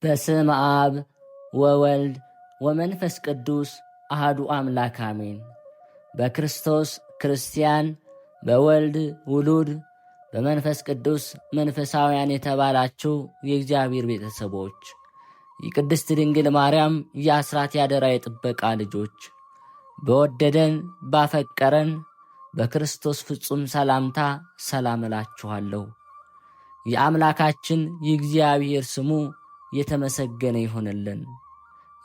በስመ አብ ወወልድ ወመንፈስ ቅዱስ አሃዱ አምላክ አሜን። በክርስቶስ ክርስቲያን፣ በወልድ ውሉድ፣ በመንፈስ ቅዱስ መንፈሳውያን የተባላችሁ የእግዚአብሔር ቤተሰቦች፣ የቅድስት ድንግል ማርያም የአስራት ያደራ የጥበቃ ልጆች፣ በወደደን ባፈቀረን በክርስቶስ ፍጹም ሰላምታ ሰላም እላችኋለሁ። የአምላካችን የእግዚአብሔር ስሙ የተመሰገነ ይሆንልን።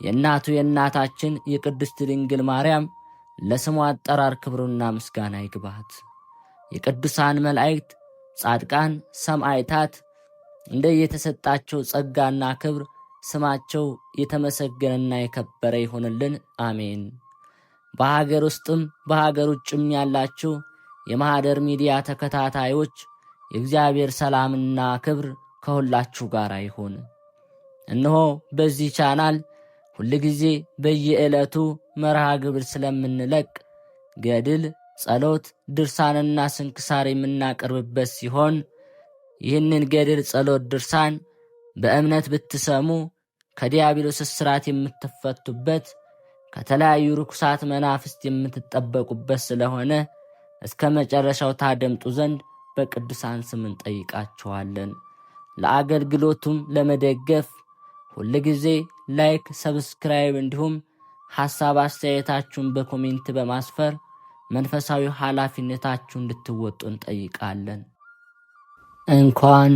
የእናቱ የእናታችን የቅድስት ድንግል ማርያም ለስሙ አጠራር ክብሩና ምስጋና ይግባት። የቅዱሳን መላእክት፣ ጻድቃን፣ ሰማዕታት እንደየተሰጣቸው ጸጋና ክብር ስማቸው የተመሰገነና የከበረ ይሆንልን። አሜን። በሀገር ውስጥም በሀገር ውጭም ያላችሁ የማኅደር ሚዲያ ተከታታዮች የእግዚአብሔር ሰላምና ክብር ከሁላችሁ ጋር ይሁን። እነሆ በዚህ ቻናል ሁልጊዜ በየዕለቱ መርሃ ግብር ስለምንለቅ ገድል፣ ጸሎት፣ ድርሳንና ስንክሳር የምናቀርብበት ሲሆን ይህንን ገድል፣ ጸሎት፣ ድርሳን በእምነት ብትሰሙ ከዲያብሎስ እስራት የምትፈቱበት ከተለያዩ ርኩሳት መናፍስት የምትጠበቁበት ስለሆነ እስከ መጨረሻው ታደምጡ ዘንድ በቅዱሳን ስም እንጠይቃችኋለን። ለአገልግሎቱም ለመደገፍ ሁልጊዜ ላይክ፣ ሰብስክራይብ እንዲሁም ሐሳብ አስተያየታችሁን በኮሜንት በማስፈር መንፈሳዊ ኃላፊነታችሁን እንድትወጡ እንጠይቃለን። እንኳን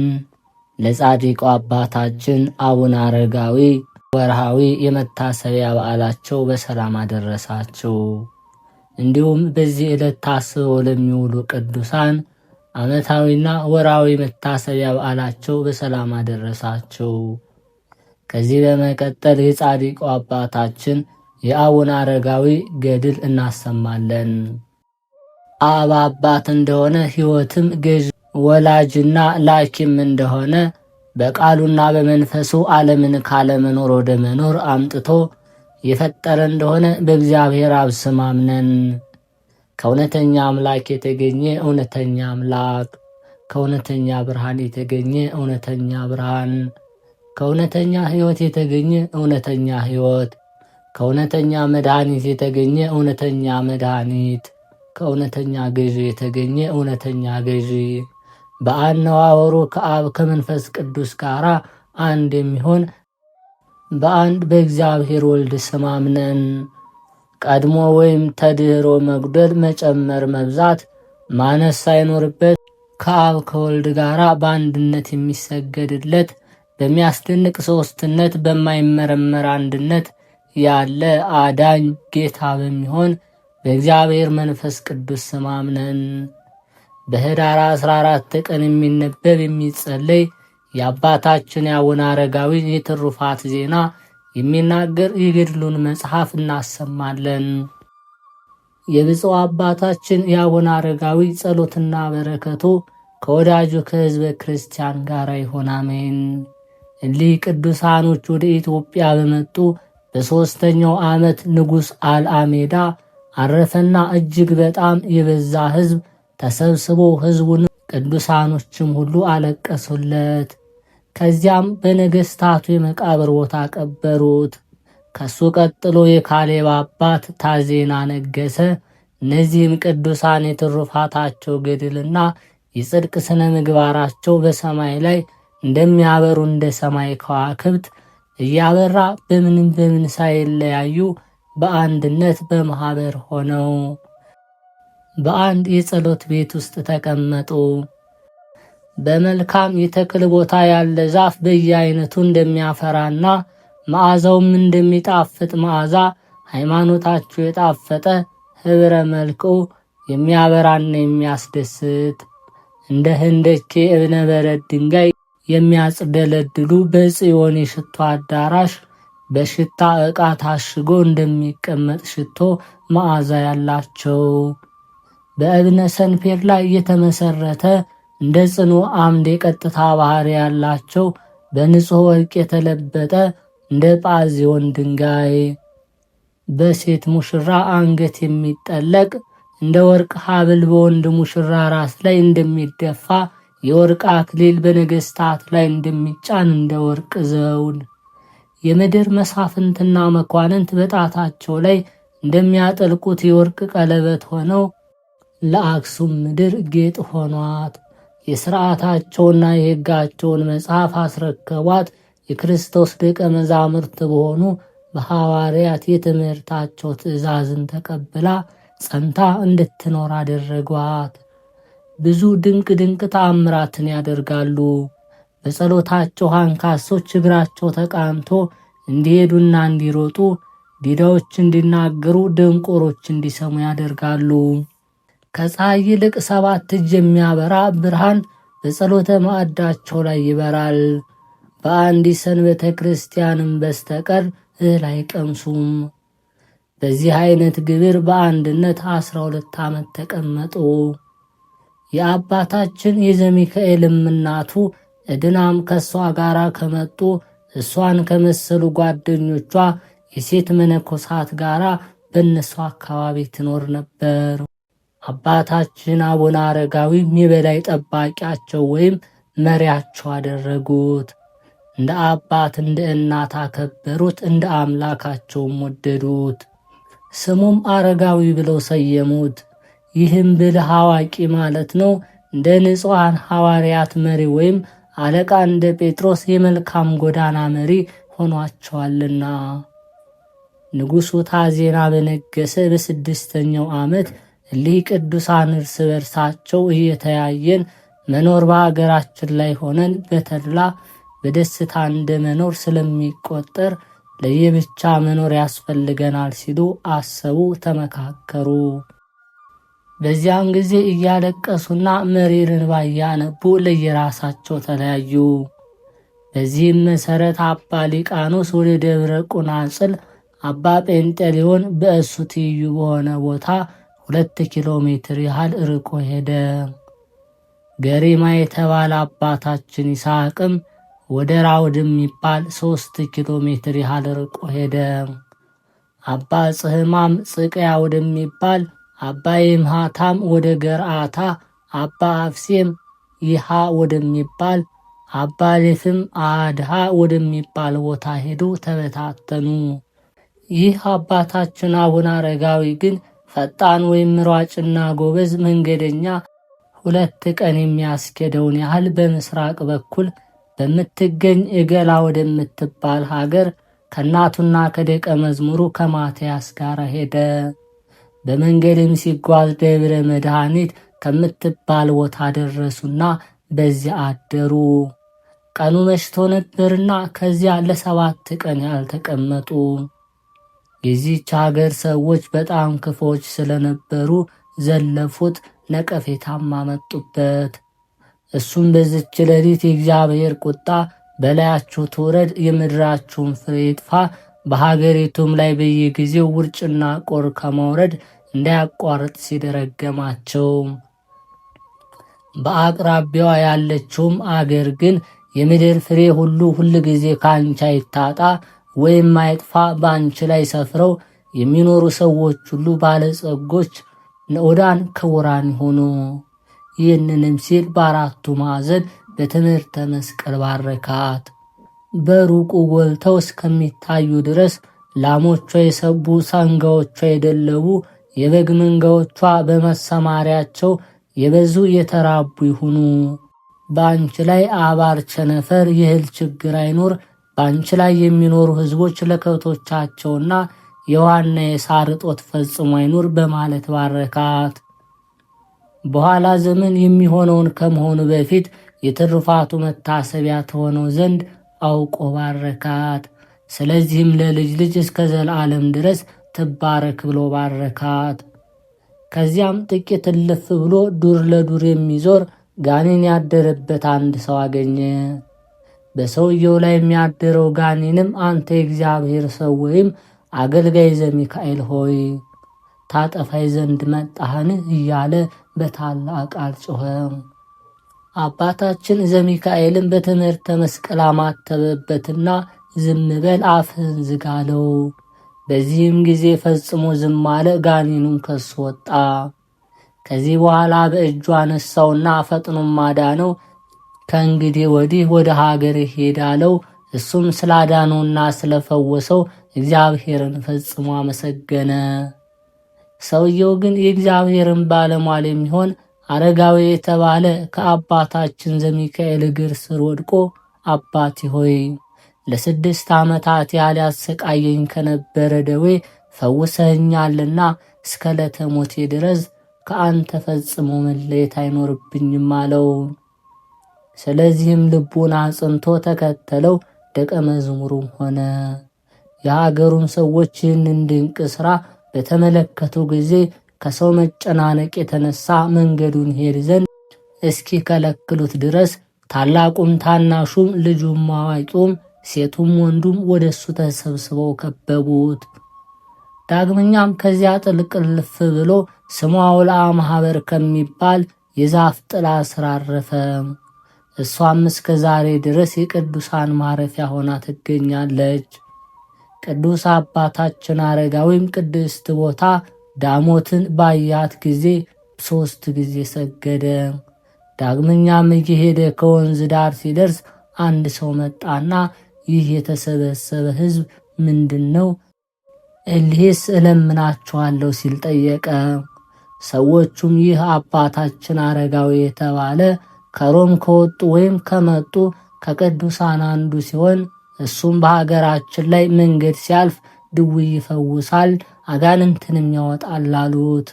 ለጻድቁ አባታችን አቡነ አረጋዊ ወርሃዊ የመታሰቢያ በዓላቸው በሰላም አደረሳችሁ። እንዲሁም በዚህ ዕለት ታስበው ለሚውሉ ቅዱሳን ዓመታዊና ወርሃዊ መታሰቢያ በዓላቸው በሰላም አደረሳችሁ። ከዚህ በመቀጠል የጻድቁ አባታችን የአቡነ አረጋዊ ገድል እናሰማለን። አብ አባት እንደሆነ ሕይወትም ገዥ ወላጅና ላኪም እንደሆነ በቃሉና በመንፈሱ ዓለምን ካለመኖር ወደ መኖር አምጥቶ የፈጠረ እንደሆነ በእግዚአብሔር አብ ስም አምነን ከእውነተኛ አምላክ የተገኘ እውነተኛ አምላክ፣ ከእውነተኛ ብርሃን የተገኘ እውነተኛ ብርሃን፣ ከእውነተኛ ሕይወት የተገኘ እውነተኛ ሕይወት፣ ከእውነተኛ መድኃኒት የተገኘ እውነተኛ መድኃኒት፣ ከእውነተኛ ገዢ የተገኘ እውነተኛ ገዢ፣ በአነዋወሩ ከአብ ከመንፈስ ቅዱስ ጋር አንድ የሚሆን በአንድ በእግዚአብሔር ወልድ ስም አምነን ቀድሞ ወይም ተድህሮ መጉደል፣ መጨመር፣ መብዛት፣ ማነስ ሳይኖርበት ከአብ ከወልድ ጋር በአንድነት የሚሰገድለት በሚያስደንቅ ሦስትነት በማይመረመር አንድነት ያለ አዳኝ ጌታ በሚሆን በእግዚአብሔር መንፈስ ቅዱስ ስም አምነን በኅዳር 14 ቀን የሚነበብ የሚጸለይ የአባታችን የአቡነ አረጋዊ የትሩፋት ዜና የሚናገር የገድሉን መጽሐፍ እናሰማለን። የብፁዕ አባታችን የአቡነ አረጋዊ ጸሎትና በረከቱ ከወዳጁ ከሕዝበ ክርስቲያን ጋር ይሆን፣ አሜን። እሊህ ቅዱሳኖች ወደ ኢትዮጵያ በመጡ በሦስተኛው ዓመት ንጉሥ አልአሜዳ አረፈና እጅግ በጣም የበዛ ሕዝብ ተሰብስቦ ሕዝቡን ቅዱሳኖችም ሁሉ አለቀሱለት። ከዚያም በነገሥታቱ የመቃብር ቦታ ቀበሩት። ከሱ ቀጥሎ የካሌብ አባት ታዜና ነገሰ። እነዚህም ቅዱሳን የትሩፋታቸው ገድልና የጽድቅ ስነ ምግባራቸው በሰማይ ላይ እንደሚያበሩ እንደ ሰማይ ከዋክብት እያበራ በምን ሳይለያዩ በአንድነት በማኅበር ሆነው በአንድ የጸሎት ቤት ውስጥ ተቀመጡ። በመልካም የተክል ቦታ ያለ ዛፍ በየአይነቱ እንደሚያፈራና መዓዛውም እንደሚጣፍጥ መዓዛ ሃይማኖታችሁ የጣፈጠ ኅብረ መልክዑ የሚያበራና የሚያስደስት እንደ ህንደኬ እብነ በረድ ድንጋይ የሚያጽደለድሉ በጽዮን የሽቶ አዳራሽ በሽታ ዕቃ ታሽጎ እንደሚቀመጥ ሽቶ መዓዛ ያላቸው በእብነ ሰንፔር ላይ የተመሰረተ እንደ ጽኑ አምድ የቀጥታ ባህሪ ያላቸው በንጹሕ ወርቅ የተለበጠ እንደ ጳዚዮን ድንጋይ በሴት ሙሽራ አንገት የሚጠለቅ እንደ ወርቅ ሐብል በወንድ ሙሽራ ራስ ላይ እንደሚደፋ የወርቅ አክሊል በነገሥታት ላይ እንደሚጫን እንደ ወርቅ ዘውድ የምድር መሳፍንትና መኳንንት በጣታቸው ላይ እንደሚያጠልቁት የወርቅ ቀለበት ሆነው ለአክሱም ምድር ጌጥ ሆኗት። የሥርዓታቸውና የሕጋቸውን መጽሐፍ አስረከቧት። የክርስቶስ ደቀ መዛሙርት በሆኑ በሐዋርያት የትምህርታቸው ትእዛዝን ተቀብላ ጸንታ እንድትኖር አደረጓት። ብዙ ድንቅ ድንቅ ተአምራትን ያደርጋሉ። በጸሎታቸው አንካሶች እግራቸው ተቃንቶ እንዲሄዱና እንዲሮጡ፣ ዲዳዎች እንዲናገሩ፣ ደንቆሮች እንዲሰሙ ያደርጋሉ። ከፀሐይ ይልቅ 7 እጅ የሚያበራ ብርሃን በጸሎተ ማዕዳቸው ላይ ይበራል። በአንዲት ሰንበተ ክርስቲያንም በስተቀር እህል አይቀምሱም። በዚህ አይነት ግብር በአንድነት 12 ዓመት ተቀመጡ። የአባታችን የዘሚካኤልም እናቱ ዕድናም ከእሷ ጋር ከመጡ እሷን ከመሰሉ ጓደኞቿ የሴት መነኮሳት ጋር በእነሱ አካባቢ ትኖር ነበር። አባታችን አቡነ አረጋዊም የበላይ ጠባቂያቸው ወይም መሪያቸው አደረጉት። እንደ አባት እንደ እናት አከበሩት፣ እንደ አምላካቸውም ወደዱት። ስሙም አረጋዊ ብለው ሰየሙት። ይህም ብልህ አዋቂ ማለት ነው። እንደ ንጹሐን ሐዋርያት መሪ ወይም አለቃ እንደ ጴጥሮስ የመልካም ጎዳና መሪ ሆኗቸዋልና። ንጉሡ ታዜና በነገሰ በ6ኛው ዓመት እሊህ ቅዱሳን እርስ በርሳቸው እየተያየን መኖር በአገራችን ላይ ሆነን በተድላ በደስታ እንደ መኖር ስለሚቆጠር ለየብቻ መኖር ያስፈልገናል ሲሉ አሰቡ፣ ተመካከሩ። በዚያን ጊዜ እያለቀሱና መሪር እንባ እያነቡ ለየራሳቸው ተለያዩ። በዚህም መሠረት አባ ሊቃኖስ ወደ ደብረ ቁናጽል፣ አባ ጴንጤሊዮን በእሱ ትይዩ በሆነ ቦታ 2 ኪሎ ሜትር ያህል ርቆ ሄደ። ገሪማ የተባለ አባታችን ይስሐቅም ወደ ራውድ የሚባል 3 ኪሎ ሜትር ያህል ርቆ ሄደ። አባ ጽህማም ጽቅያ ወደሚባል፣ አባ ይምሃታም ወደ ገርአታ፣ አባ አፍሴም ይሃ ወደሚባል፣ አባ ሌፍም አድሃ ወደሚባል ቦታ ሄዱ፣ ተበታተኑ። ይህ አባታችን አቡነ አረጋዊ ግን ፈጣን ወይም ሯጭና ጎበዝ መንገደኛ 2 ቀን የሚያስኬደውን ያህል በምስራቅ በኩል በምትገኝ እገላ ወደምትባል ሀገር ከእናቱና ከደቀ መዝሙሩ ከማትያስ ጋር ሄደ። በመንገድም ሲጓዝ ደብረ መድኃኒት ከምትባል ቦታ ደረሱና በዚያ አደሩ። ቀኑ መሽቶ ነበርና ከዚያ ለ7 ቀን ያህል ተቀመጡ። የዚህች ሀገር ሰዎች በጣም ክፎች ስለነበሩ ዘለፉት፣ ነቀፌታም አመጡበት። እሱም በዚች ሌሊት የእግዚአብሔር ቁጣ በላያችሁ ትውረድ፣ የምድራችሁን ፍሬ ይጥፋ፣ በሀገሪቱም ላይ በየጊዜው ውርጭና ቁር ከመውረድ እንዳያቋርጥ ሲደረገማቸው፣ በአቅራቢያዋ ያለችውም አገር ግን የምድር ፍሬ ሁሉ ሁል ጊዜ ከአንቺ አይታጣ ወይም አይጥፋ፣ በአንቺ ላይ ሰፍረው የሚኖሩ ሰዎች ሁሉ ባለጸጎች፣ ንዑዳን፣ ክቡራን ይሁኑ። ይህንንም ሲል በአራቱ ማዕዘን በትምህርተ መስቀል ባረካት። በሩቁ ጎልተው እስከሚታዩ ድረስ ላሞቿ የሰቡ፣ ሰንጋዎቿ የደለቡ፣ የበግ መንጋዎቿ በመሰማሪያቸው የበዙ የተራቡ ይሁኑ። በአንቺ ላይ አባር፣ ቸነፈር፣ የእህል ችግር አይኖር። በአንቺ ላይ የሚኖሩ ሕዝቦች ለከብቶቻቸውና የውሃና የሳር እጦት ፈጽሞ አይኖር በማለት ባረካት። በኋላ ዘመን የሚሆነውን ከመሆኑ በፊት የትሩፋቱ መታሰቢያ ተሆነው ዘንድ አውቆ ባረካት። ስለዚህም ለልጅ ልጅ እስከ ዘላለም ድረስ ትባረክ ብሎ ባረካት። ከዚያም ጥቂት እልፍ ብሎ ዱር ለዱር የሚዞር ጋኔን ያደረበት አንድ ሰው አገኘ። በሰውየው ላይ የሚያደረው ጋኔንም አንተ የእግዚአብሔር ሰው ወይም አገልጋይ ዘሚካኤል ሆይ ታጠፋይ ዘንድ መጣህን? እያለ በታላቅ ቃል ጮኸ። አባታችን ዘሚካኤልን በትምህርተ መስቀል አማተበበትና ዝም በል አፍህን ዝጋ አለው። በዚህም ጊዜ ፈጽሞ ዝም አለ። ጋኔኑም ከሱ ወጣ። ከዚህ በኋላ በእጁ አነሳውና ፈጥኖም አዳነው። ከእንግዲህ ወዲህ ወደ ሀገር ሄዳለው፣ እሱም ስላዳነውና ስለፈወሰው እግዚአብሔርን ፈጽሞ አመሰገነ። ሰውየው ግን የእግዚአብሔርን ባለሟል የሚሆን አረጋዊ የተባለ ከአባታችን ዘሚካኤል እግር ስር ወድቆ አባቴ ሆይ ለ6 ዓመታት ያህል ያሰቃየኝ ከነበረ ደዌ ፈውሰኛልና እስከ ዕለተ ሞቴ ድረስ ከአንተ ፈጽሞ መለየት አይኖርብኝም አለው። ስለዚህም ልቡን አጽንቶ ተከተለው፣ ደቀ መዝሙሩም ሆነ። የሀገሩም ሰዎች ይህንን ድንቅ ሥራ በተመለከቱ ጊዜ ከሰው መጨናነቅ የተነሳ መንገዱን ሄድ ዘንድ እስኪ ከለክሉት ድረስ ታላቁም ታናሹም ልጁም አዋቂውም ሴቱም ወንዱም ወደ እሱ ተሰብስበው ከበቡት። ዳግመኛም ከዚያ ጥልቅልፍ ብሎ ስሟ ውልአ ማኅበር ከሚባል የዛፍ ጥላ ስር አረፈ። እሷም እስከ ዛሬ ድረስ የቅዱሳን ማረፊያ ሆና ትገኛለች። ቅዱስ አባታችን አረጋዊም ቅድስት ቦታ ዳሞትን ባያት ጊዜ 3 ጊዜ ሰገደ። ዳግመኛም እየሄደ ከወንዝ ዳር ሲደርስ አንድ ሰው መጣና ይህ የተሰበሰበ ሕዝብ ምንድን ነው? እሊህስ እለምናችኋለሁ ሲል ጠየቀ። ሰዎቹም ይህ አባታችን አረጋዊ የተባለ ከሮም ከወጡ ወይም ከመጡ ከቅዱሳን አንዱ ሲሆን እሱም በሀገራችን ላይ መንገድ ሲያልፍ ድውይ ይፈውሳል፣ አጋንንትንም ያወጣል አሉት።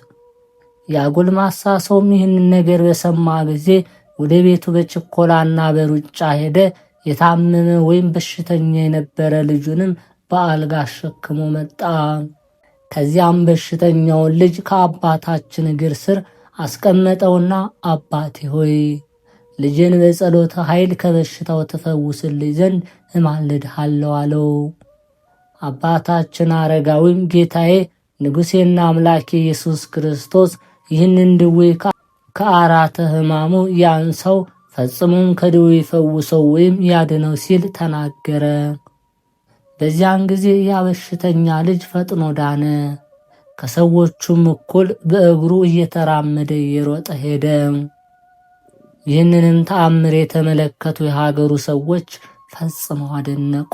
ያጎልማሳ ሰውም ይህንን ነገር በሰማ ጊዜ ወደ ቤቱ በችኮላና በሩጫ ሄደ። የታመመ ወይም በሽተኛ የነበረ ልጁንም በአልጋ አሸክሞ መጣ። ከዚያም በሽተኛውን ልጅ ከአባታችን እግር ስር አስቀመጠውና አባቴ ሆይ ልጅን በጸሎተ ኃይል ከበሽታው ትፈውስልኝ ዘንድ እማልድሃለሁ አለው። አባታችን አረጋዊም ጌታዬ ንጉሴና አምላኬ ኢየሱስ ክርስቶስ ይህንን ድዌ ከአራተ ሕማሙ ያንሰው ፈጽሞም ከድዌ ፈውሰው ወይም ያድነው ሲል ተናገረ። በዚያን ጊዜ ያ በሽተኛ ልጅ ፈጥኖ ዳነ። ከሰዎቹም እኩል በእግሩ እየተራመደ እየሮጠ ሄደ። ይህንንም ተአምር የተመለከቱ የሀገሩ ሰዎች ፈጽመው አደነቁ።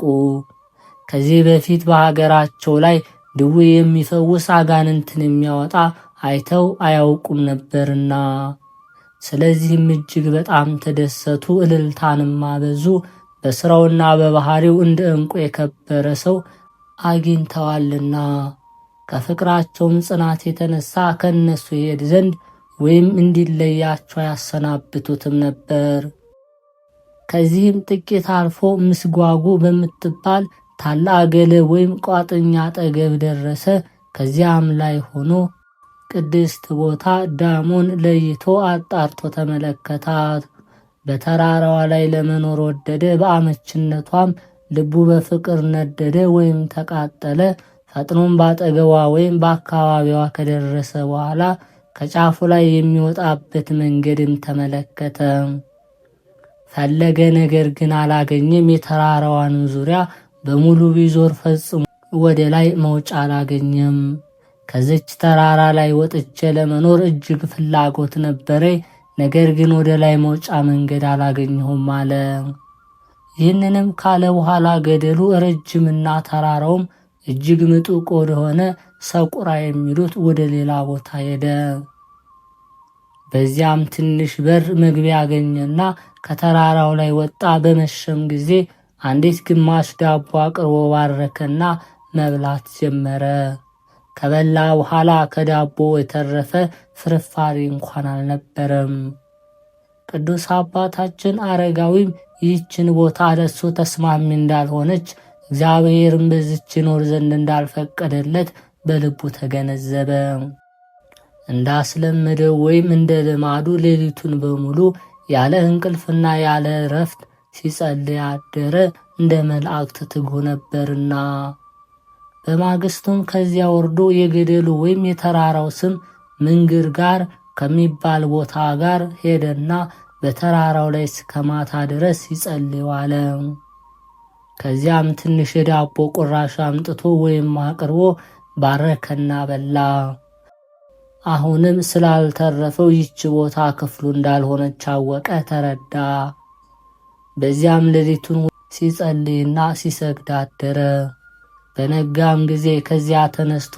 ከዚህ በፊት በሀገራቸው ላይ ድዌ የሚፈውስ አጋንንትን የሚያወጣ አይተው አያውቁም ነበርና፣ ስለዚህም እጅግ በጣም ተደሰቱ፣ እልልታንም አበዙ። በሥራውና በባህሪው እንደ ዕንቁ የከበረ ሰው አግኝተዋልና ከፍቅራቸውም ጽናት የተነሳ ከእነሱ ይሄድ ዘንድ ወይም እንዲለያቸው ያሰናብቱትም ነበር። ከዚህም ጥቂት አልፎ ምስጓጉ በምትባል ታላቅ ገለብ ወይም ቋጥኛ አጠገብ ደረሰ። ከዚያም ላይ ሆኖ ቅድስት ቦታ ዳሞን ለይቶ አጣርቶ ተመለከታት። በተራራዋ ላይ ለመኖር ወደደ። በአመችነቷም ልቡ በፍቅር ነደደ ወይም ተቃጠለ። ፈጥኖም ባጠገቧ ወይም በአካባቢዋ ከደረሰ በኋላ ከጫፉ ላይ የሚወጣበት መንገድም ተመለከተ። ፈለገ፣ ነገር ግን አላገኘም። የተራራዋን ዙሪያ በሙሉ ቢዞር ፈጽሞ ወደ ላይ መውጫ አላገኘም። ከዚች ተራራ ላይ ወጥቼ ለመኖር እጅግ ፍላጎት ነበረ፣ ነገር ግን ወደ ላይ መውጫ መንገድ አላገኘሁም አለ። ይህንንም ካለ በኋላ ገደሉ ረጅምና ተራራውም እጅግ ምጡቅ ወደሆነ ሰቁራ የሚሉት ወደ ሌላ ቦታ ሄደ። በዚያም ትንሽ በር መግቢያ አገኘና ከተራራው ላይ ወጣ። በመሸም ጊዜ አንዲት ግማሽ ዳቦ አቅርቦ ባረከና መብላት ጀመረ። ከበላ በኋላ ከዳቦ የተረፈ ፍርፋሪ እንኳን አልነበረም። ቅዱስ አባታችን አረጋዊም ይህችን ቦታ ለሱ ተስማሚ እንዳልሆነች እግዚአብሔርም በዚች ይኖር ዘንድ እንዳልፈቀደለት በልቡ ተገነዘበ። እንዳስለመደው ወይም እንደ ልማዱ ሌሊቱን በሙሉ ያለ እንቅልፍና ያለ እረፍት ሲጸልይ አደረ። እንደ መላእክት ትጉህ ነበርና። በማግስቱም ከዚያ ወርዶ የገደሉ ወይም የተራራው ስም ምንግር ጋር ከሚባል ቦታ ጋር ሄደና በተራራው ላይ እስከ ማታ ድረስ ሲጸልይ ዋለ። ከዚያም ትንሽ የዳቦ ቁራሽ አምጥቶ ወይም አቅርቦ ባረከና በላ። አሁንም ስላልተረፈው ይህች ቦታ ክፍሉ እንዳልሆነች አወቀ፣ ተረዳ። በዚያም ሌሊቱን ሲጸልይና ሲሰግድ አደረ። በነጋም ጊዜ ከዚያ ተነስቶ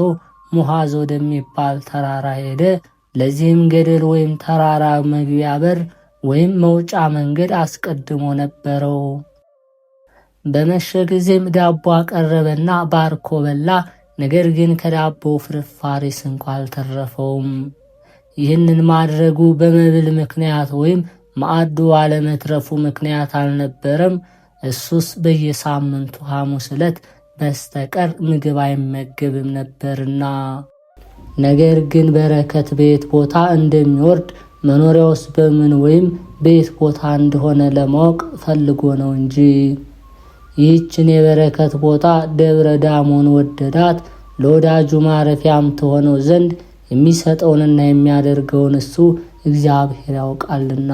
ሙሐዝ ወደሚባል ተራራ ሄደ። ለዚህም ገደል ወይም ተራራ መግቢያ በር ወይም መውጫ መንገድ አስቀድሞ ነበረው። በመሸ ጊዜም ዳቦ አቀረበና ባርኮ በላ። ነገር ግን ከዳቦው ፍርፋሪስ እንኳ አልተረፈውም። ይህንን ማድረጉ በመብል ምክንያት ወይም ማዕዱ አለመትረፉ ምክንያት አልነበረም። እሱስ በየሳምንቱ ሐሙስ ዕለት በስተቀር ምግብ አይመገብም ነበርና። ነገር ግን በረከት በየት ቦታ እንደሚወርድ መኖሪያውስ በምን ወይም በየት ቦታ እንደሆነ ለማወቅ ፈልጎ ነው እንጂ። ይህችን የበረከት ቦታ ደብረ ዳሞን ወደዳት። ለወዳጁ ማረፊያም ትሆነው ዘንድ የሚሰጠውንና የሚያደርገውን እሱ እግዚአብሔር ያውቃልና።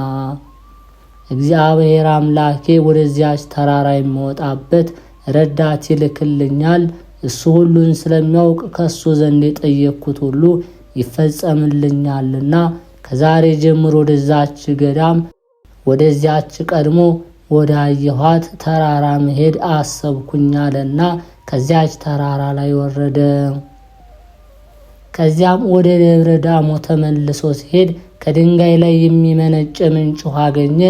እግዚአብሔር አምላኬ ወደዚያች ተራራ የሚወጣበት ረዳት ይልክልኛል። እሱ ሁሉን ስለሚያውቅ ከእሱ ዘንድ የጠየቅኩት ሁሉ ይፈጸምልኛልና ከዛሬ ጀምሮ ወደዛች ገዳም ወደዚያች ቀድሞ ወዳየኋት ተራራ መሄድ አሰብኩኛልና ከዚያች ተራራ ላይ ወረደ። ከዚያም ወደ ደብረ ዳሞ ተመልሶ ሲሄድ ከድንጋይ ላይ የሚመነጭ ምንጭ ውሃ አገኘ።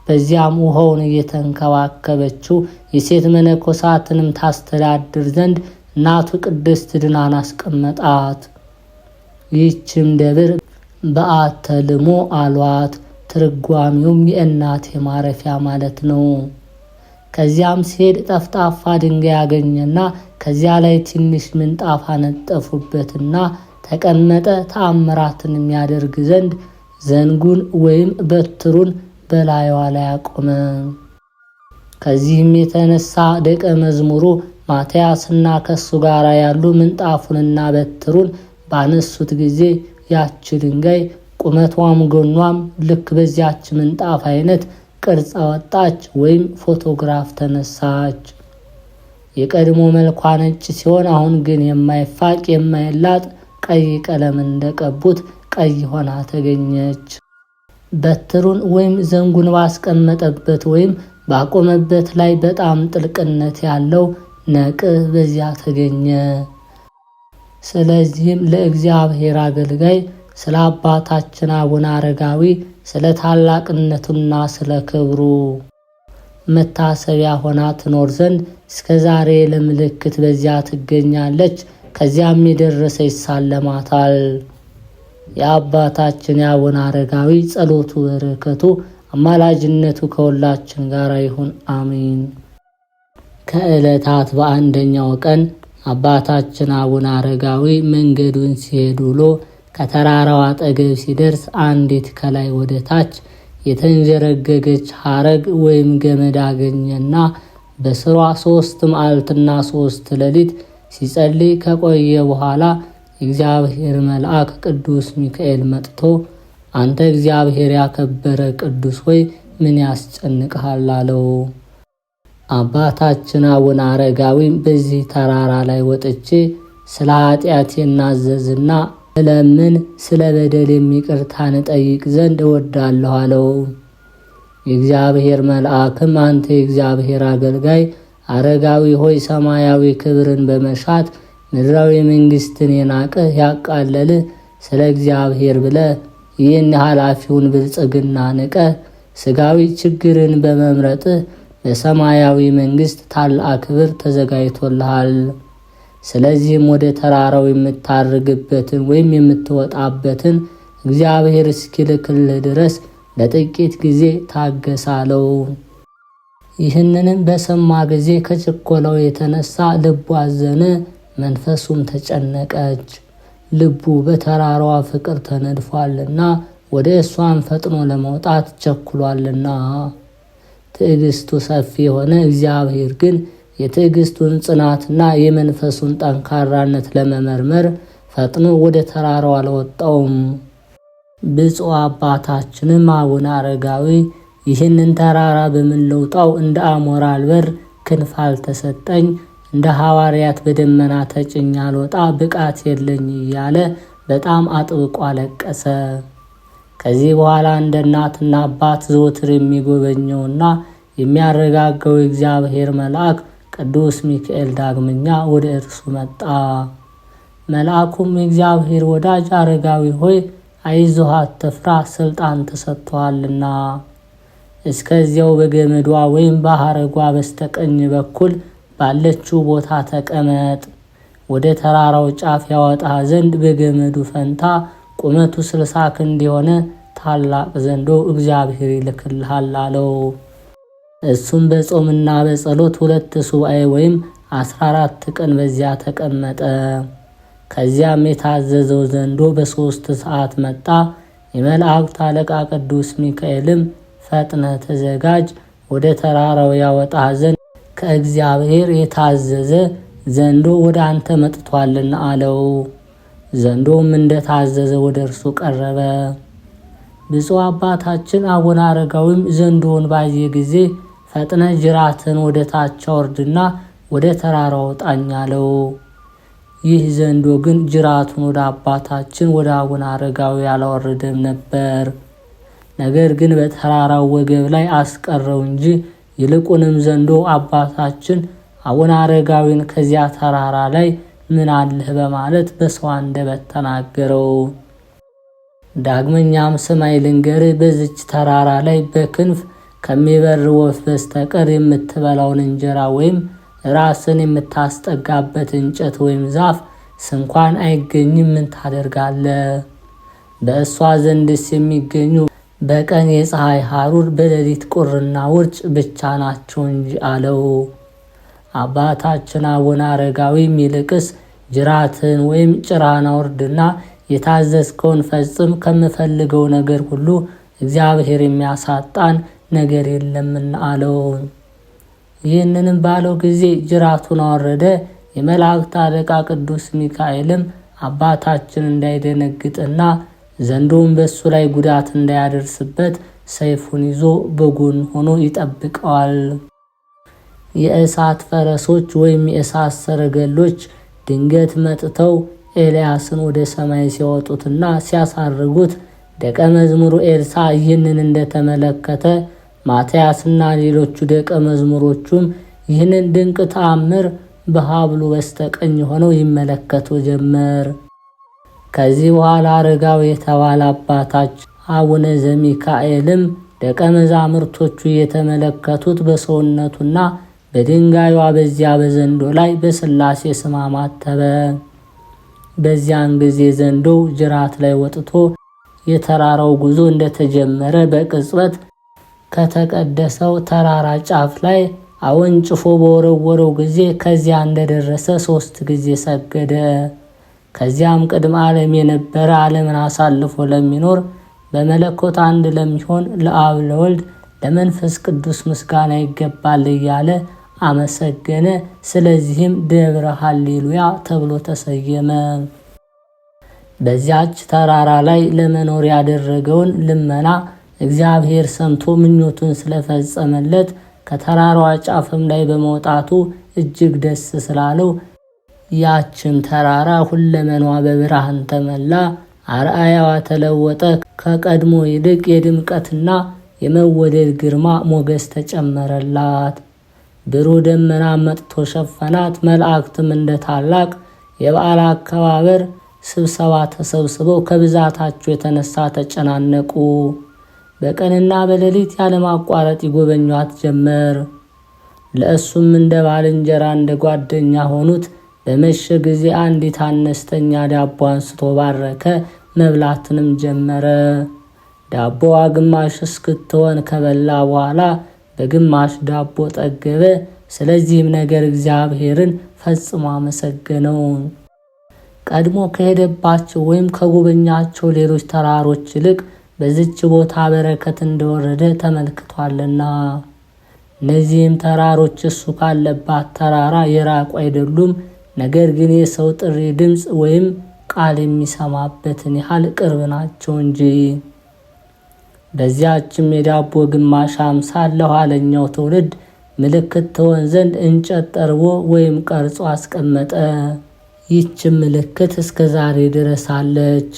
በዚያም ውሃውን እየተንከባከበችው የሴት መነኮሳትንም ታስተዳድር ዘንድ እናቱ ቅድስት ድናን አስቀመጣት። ይህችም ደብር በዓተ ልሞ አሏት። ትርጓሜውም የእናቴ ማረፊያ ማለት ነው። ከዚያም ሲሄድ ጠፍጣፋ ድንጋይ አገኘና ከዚያ ላይ ትንሽ ምንጣፍ አነጠፉበትና ተቀመጠ። ተአምራትን የሚያደርግ ዘንድ ዘንጉን ወይም በትሩን በላይዋ ላይ አቆመ። ከዚህም የተነሳ ደቀ መዝሙሩ ማትያስና ከሱ ጋር ያሉ ምንጣፉንና በትሩን ባነሱት ጊዜ ያች ድንጋይ ቁመቷም ጎኗም ልክ በዚያች ምንጣፍ አይነት ቅርጽ አወጣች ወይም ፎቶግራፍ ተነሳች። የቀድሞ መልኳ ነጭ ሲሆን አሁን ግን የማይፋቅ የማይላጥ ቀይ ቀለም እንደቀቡት ቀይ ሆና ተገኘች። በትሩን ወይም ዘንጉን ባስቀመጠበት ወይም ባቆመበት ላይ በጣም ጥልቅነት ያለው ነቅ በዚያ ተገኘ። ስለዚህም ለእግዚአብሔር አገልጋይ ስለ አባታችን አቡነ አረጋዊ ስለ ታላቅነቱና ስለ ክብሩ መታሰቢያ ሆና ትኖር ዘንድ እስከ ዛሬ ለምልክት በዚያ ትገኛለች። ከዚያም የደረሰ ይሳለማታል። የአባታችን የአቡነ አረጋዊ ጸሎቱ በረከቱ አማላጅነቱ ከሁላችን ጋር ይሁን፣ አሜን። ከዕለታት በአንደኛው ቀን አባታችን አቡነ አረጋዊ መንገዱን ሲሄድ ውሎ ከተራራው አጠገብ ሲደርስ አንዲት ከላይ ወደ ታች የተንጀረገገች ሐረግ ወይም ገመድ አገኘና በስሯ 3 መዓልትና 3 ሌሊት ሲጸልይ ከቆየ በኋላ እግዚአብሔር መልአክ ቅዱስ ሚካኤል መጥቶ አንተ እግዚአብሔር ያከበረ ቅዱስ ሆይ ምን ያስጨንቅሃል አለው። አባታችን አቡነ አረጋዊም በዚህ ተራራ ላይ ወጥቼ ስለ ኃጢአቴ እናዘዝና ለምን ስለ በደል የሚቅርታን ጠይቅ ዘንድ እወዳለሁ አለው። የእግዚአብሔር መልአክም አንተ የእግዚአብሔር አገልጋይ አረጋዊ ሆይ ሰማያዊ ክብርን በመሻት ምድራዊ መንግስትን የናቅህ ያቃለልህ ስለ እግዚአብሔር ብለህ ይህን ኃላፊውን ብልጽግና ንቀህ ስጋዊ ችግርን በመምረጥህ ለሰማያዊ መንግስት ታላቅ ክብር ተዘጋጅቶልሃል። ስለዚህም ወደ ተራራው የምታርግበትን ወይም የምትወጣበትን እግዚአብሔር እስኪልክልህ ድረስ ለጥቂት ጊዜ ታገሳለው። ይህንንም በሰማ ጊዜ ከችኮላው የተነሳ ልቡ አዘነ፣ መንፈሱም ተጨነቀች። ልቡ በተራራዋ ፍቅር ተነድፏልና ወደ እሷን ፈጥኖ ለመውጣት ቸኩሏልና። ትዕግስቱ ሰፊ የሆነ እግዚአብሔር ግን የትዕግስቱን ጽናትና የመንፈሱን ጠንካራነት ለመመርመር ፈጥኖ ወደ ተራራው አልወጣውም። ብፁዕ አባታችንም አቡነ አረጋዊ ይህንን ተራራ በምን ልውጣው? እንደ አሞራ አልበር፣ ክንፍ አልተሰጠኝ፣ እንደ ሐዋርያት በደመና ተጭኜ አልወጣ፣ ብቃት የለኝ እያለ በጣም አጥብቆ አለቀሰ። ከዚህ በኋላ እንደ እናትና አባት ዘወትር የሚጎበኘውና የሚያረጋጋው የእግዚአብሔር መልአክ ቅዱስ ሚካኤል ዳግመኛ ወደ እርሱ መጣ። መልአኩም የእግዚአብሔር ወዳጅ አረጋዊ ሆይ አይዞህ፣ አትፍራ፣ ስልጣን ተሰጥቶሃልና እስከዚያው በገመዷ ወይም በሐረጓ በስተቀኝ በኩል ባለችው ቦታ ተቀመጥ። ወደ ተራራው ጫፍ ያወጣ ዘንድ በገመዱ ፈንታ ቁመቱ 60 ክንድ የሆነ ታላቅ ዘንዶ እግዚአብሔር ይልክልሃል አለው። እሱም በጾምና በጸሎት 2 ሱባኤ ወይም 14 ቀን በዚያ ተቀመጠ። ከዚያም የታዘዘው ዘንዶ በ3 ሰዓት መጣ። የመላእክት አለቃ ቅዱስ ሚካኤልም ፈጥነ ተዘጋጅ፣ ወደ ተራራው ያወጣ ዘንድ ከእግዚአብሔር የታዘዘ ዘንዶ ወደ አንተ መጥቷልና አለው። ዘንዶም እንደታዘዘ ወደ እርሱ ቀረበ። ብፁዕ አባታችን አቡነ አረጋዊም ዘንዶውን ባየ ጊዜ ፈጥነ ጅራትን ወደ ታች አውርድና ወደ ተራራው ጣኝ አለው። ይህ ዘንዶ ግን ጅራቱን ወደ አባታችን ወደ አቡነ አረጋዊ አላወረደም ነበር። ነገር ግን በተራራው ወገብ ላይ አስቀረው እንጂ። ይልቁንም ዘንዶ አባታችን አቡነ አረጋዊን ከዚያ ተራራ ላይ ምን አለህ በማለት በሰው አንደበት ተናገረው። ዳግመኛም ስማይ ልንገርህ፣ በዚች ተራራ ላይ በክንፍ ከሚበር ወፍ በስተቀር የምትበላውን እንጀራ ወይም ራስን የምታስጠጋበት እንጨት ወይም ዛፍ ስንኳን አይገኝም። ምን ታደርጋለህ? በእሷ ዘንድስ የሚገኙ በቀን የፀሐይ ሐሩር በሌሊት ቁርና ውርጭ ብቻ ናቸው እንጂ አለው። አባታችን አቡነ አረጋዊም ይልቅስ ጅራትን ወይም ጭራን አውርድና የታዘዝከውን ፈጽም፣ ከምፈልገው ነገር ሁሉ እግዚአብሔር የሚያሳጣን ነገር የለምና አለው። ይህንንም ባለው ጊዜ ጅራቱን አወረደ። የመላእክት አለቃ ቅዱስ ሚካኤልም አባታችን እንዳይደነግጥና ዘንዶውን በሱ ላይ ጉዳት እንዳያደርስበት ሰይፉን ይዞ በጎን ሆኖ ይጠብቀዋል። የእሳት ፈረሶች ወይም የእሳት ሰረገሎች ድንገት መጥተው ኤልያስን ወደ ሰማይ ሲያወጡትና ሲያሳርጉት ደቀ መዝሙሩ ኤልሳ ይህንን እንደተመለከተ ማትያስና ሌሎቹ ደቀ መዝሙሮቹም ይህንን ድንቅ ተአምር በሐብሉ በስተቀኝ ሆነው ይመለከቱ ጀመር። ከዚህ በኋላ አረጋዊ የተባለ አባታችን አቡነ ዘሚካኤልም ደቀ መዛሙርቶቹ የተመለከቱት በሰውነቱና በድንጋዩዋ በዚያ በዘንዶ ላይ በሥላሴ ስም አማተበ። በዚያን ጊዜ ዘንዶ ጅራት ላይ ወጥቶ የተራራው ጉዞ እንደተጀመረ በቅጽበት ከተቀደሰው ተራራ ጫፍ ላይ አወንጭፎ በወረወረው ጊዜ ከዚያ እንደደረሰ 3 ጊዜ ሰገደ። ከዚያም ቅድመ ዓለም የነበረ ዓለምን አሳልፎ ለሚኖር በመለኮት አንድ ለሚሆን ለአብ ለወልድ ለመንፈስ ቅዱስ ምስጋና ይገባል እያለ አመሰገነ። ስለዚህም ደብረ ሃሌሉያ ተብሎ ተሰየመ። በዚያች ተራራ ላይ ለመኖር ያደረገውን ልመና እግዚአብሔር ሰምቶ ምኞቱን ስለፈጸመለት ከተራራዋ ጫፍም ላይ በመውጣቱ እጅግ ደስ ስላለው ያችን ተራራ ሁለመኗ በብርሃን ተመላ፣ አርአያዋ ተለወጠ። ከቀድሞ ይልቅ የድምቀትና የመወደድ ግርማ ሞገስ ተጨመረላት። ብሩህ ደመና መጥቶ ሸፈናት። መላእክትም እንደ ታላቅ የበዓል አከባበር ስብሰባ ተሰብስበው ከብዛታቸው የተነሳ ተጨናነቁ። በቀንና በሌሊት ያለማቋረጥ ይጎበኟት ጀመር። ለእሱም እንደ ባልንጀራ እንደ ጓደኛ ሆኑት። በመሸ ጊዜ አንዲት አነስተኛ ዳቦ አንስቶ ባረከ፣ መብላትንም ጀመረ። ዳቦዋ ግማሽ እስክትሆን ከበላ በኋላ በግማሽ ዳቦ ጠገበ። ስለዚህም ነገር እግዚአብሔርን ፈጽሞ አመሰገነው። ቀድሞ ከሄደባቸው ወይም ከጎበኛቸው ሌሎች ተራሮች ይልቅ በዚች ቦታ በረከት እንደወረደ ተመልክቷልና። እነዚህም ተራሮች እሱ ካለባት ተራራ የራቁ አይደሉም። ነገር ግን የሰው ጥሪ ድምፅ ወይም ቃል የሚሰማበትን ያህል ቅርብ ናቸው እንጂ። በዚያችም የዳቦ ግማሽ አምሳል ለኋለኛው ትውልድ ምልክት ትሆን ዘንድ እንጨት ጠርቦ ወይም ቀርጾ አስቀመጠ። ይህችም ምልክት እስከ ዛሬ ድረስ አለች።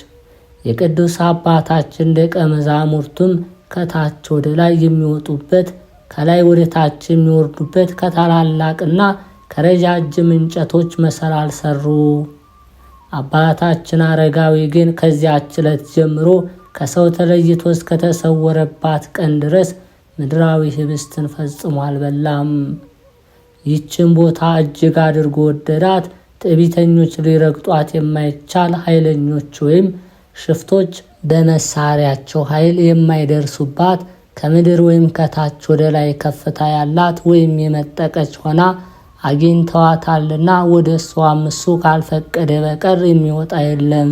የቅዱስ አባታችን ደቀ መዛሙርቱም ከታች ወደ ላይ የሚወጡበት ከላይ ወደ ታች የሚወርዱበት ከታላላቅና ከረጃጅም እንጨቶች መሰላል ሰሩ። አባታችን አረጋዊ ግን ከዚያች ዕለት ጀምሮ ከሰው ተለይቶ እስከተሰወረባት ቀን ድረስ ምድራዊ ህብስትን ፈጽሞ አልበላም። ይህችን ቦታ እጅግ አድርጎ ወደዳት። ትዕቢተኞች ሊረግጧት የማይቻል ኃይለኞች ወይም ሽፍቶች በመሳሪያቸው ኃይል የማይደርሱባት ከምድር ወይም ከታች ወደ ላይ ከፍታ ያላት ወይም የመጠቀች ሆና አግኝተዋታልና ወደ እሷም እሱ ካልፈቀደ በቀር የሚወጣ የለም።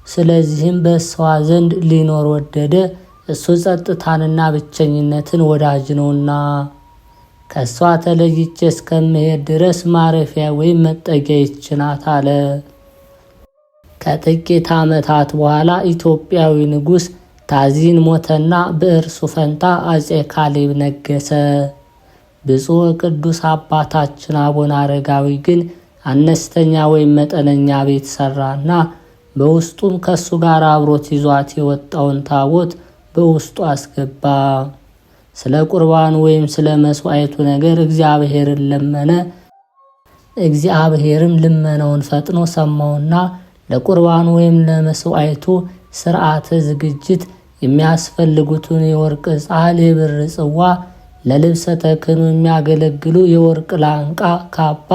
ስለዚህም በእሷ ዘንድ ሊኖር ወደደ። እሱ ጸጥታንና ብቸኝነትን ወዳጅ ነውና ከእሷ ተለይቼ እስከምሄድ ድረስ ማረፊያ ወይም መጠጊያ ይህች ናት አለ። ከጥቂት ዓመታት በኋላ ኢትዮጵያዊ ንጉሥ ታዚን ሞተና በእርሱ ፈንታ አጼ ካሌብ ነገሰ። ብፁዕ ቅዱስ አባታችን አቡነ አረጋዊ ግን አነስተኛ ወይም መጠነኛ ቤት ሰራና በውስጡም ከሱ ጋር አብሮት ይዟት የወጣውን ታቦት በውስጡ አስገባ። ስለ ቁርባኑ ወይም ስለ መስዋዕቱ ነገር እግዚአብሔርን ለመነ። እግዚአብሔርም ልመናውን ፈጥኖ ሰማውና ለቁርባኑ ወይም ለመስዋዕቱ ስርዓተ ዝግጅት የሚያስፈልጉትን የወርቅ ጻሕል፣ የብር ጽዋ፣ ለልብሰ ተክህኖ የሚያገለግሉ የወርቅ ላንቃ፣ ካባ፣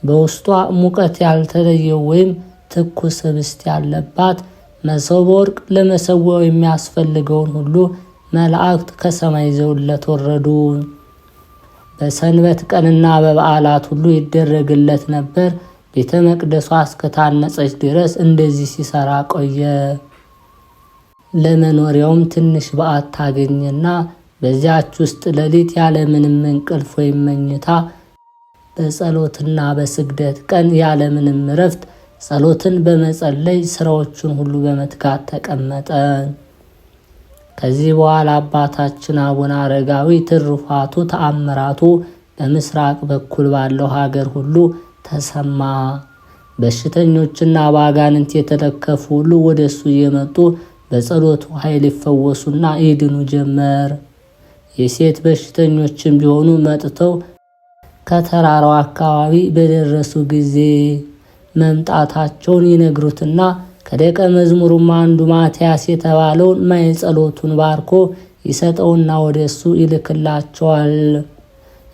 በውስጧ ሙቀት ያልተለየው ወይም ትኩስ ህብስት ያለባት መሶበ ወርቅ፣ ለመሰዊያው የሚያስፈልገውን ሁሉ መላእክት ከሰማይ ይዘውለት ወረዱ። በሰንበት ቀንና በበዓላት ሁሉ ይደረግለት ነበር። ቤተ መቅደሷ እስከታነጸች ድረስ እንደዚህ ሲሰራ ቆየ። ለመኖሪያውም ትንሽ በዓት ታገኘና በዚያች ውስጥ ሌሊት ያለ ምንም እንቅልፍ ወይም መኝታ በጸሎትና በስግደት ቀን ያለ ምንም እረፍት ጸሎትን በመጸለይ ስራዎቹን ሁሉ በመትጋት ተቀመጠ። ከዚህ በኋላ አባታችን አቡነ አረጋዊ ትሩፋቱ፣ ተአምራቱ በምስራቅ በኩል ባለው ሀገር ሁሉ ተሰማ። በሽተኞችና በአጋንንት የተለከፉ ሁሉ ወደ እሱ እየመጡ በጸሎቱ ኃይል ይፈወሱና ይድኑ ጀመር። የሴት በሽተኞችም ቢሆኑ መጥተው ከተራራው አካባቢ በደረሱ ጊዜ መምጣታቸውን ይነግሩትና ከደቀ መዝሙሩም አንዱ ማትያስ የተባለውን ማየ ጸሎቱን ባርኮ ይሰጠውና ወደ እሱ ይልክላቸዋል።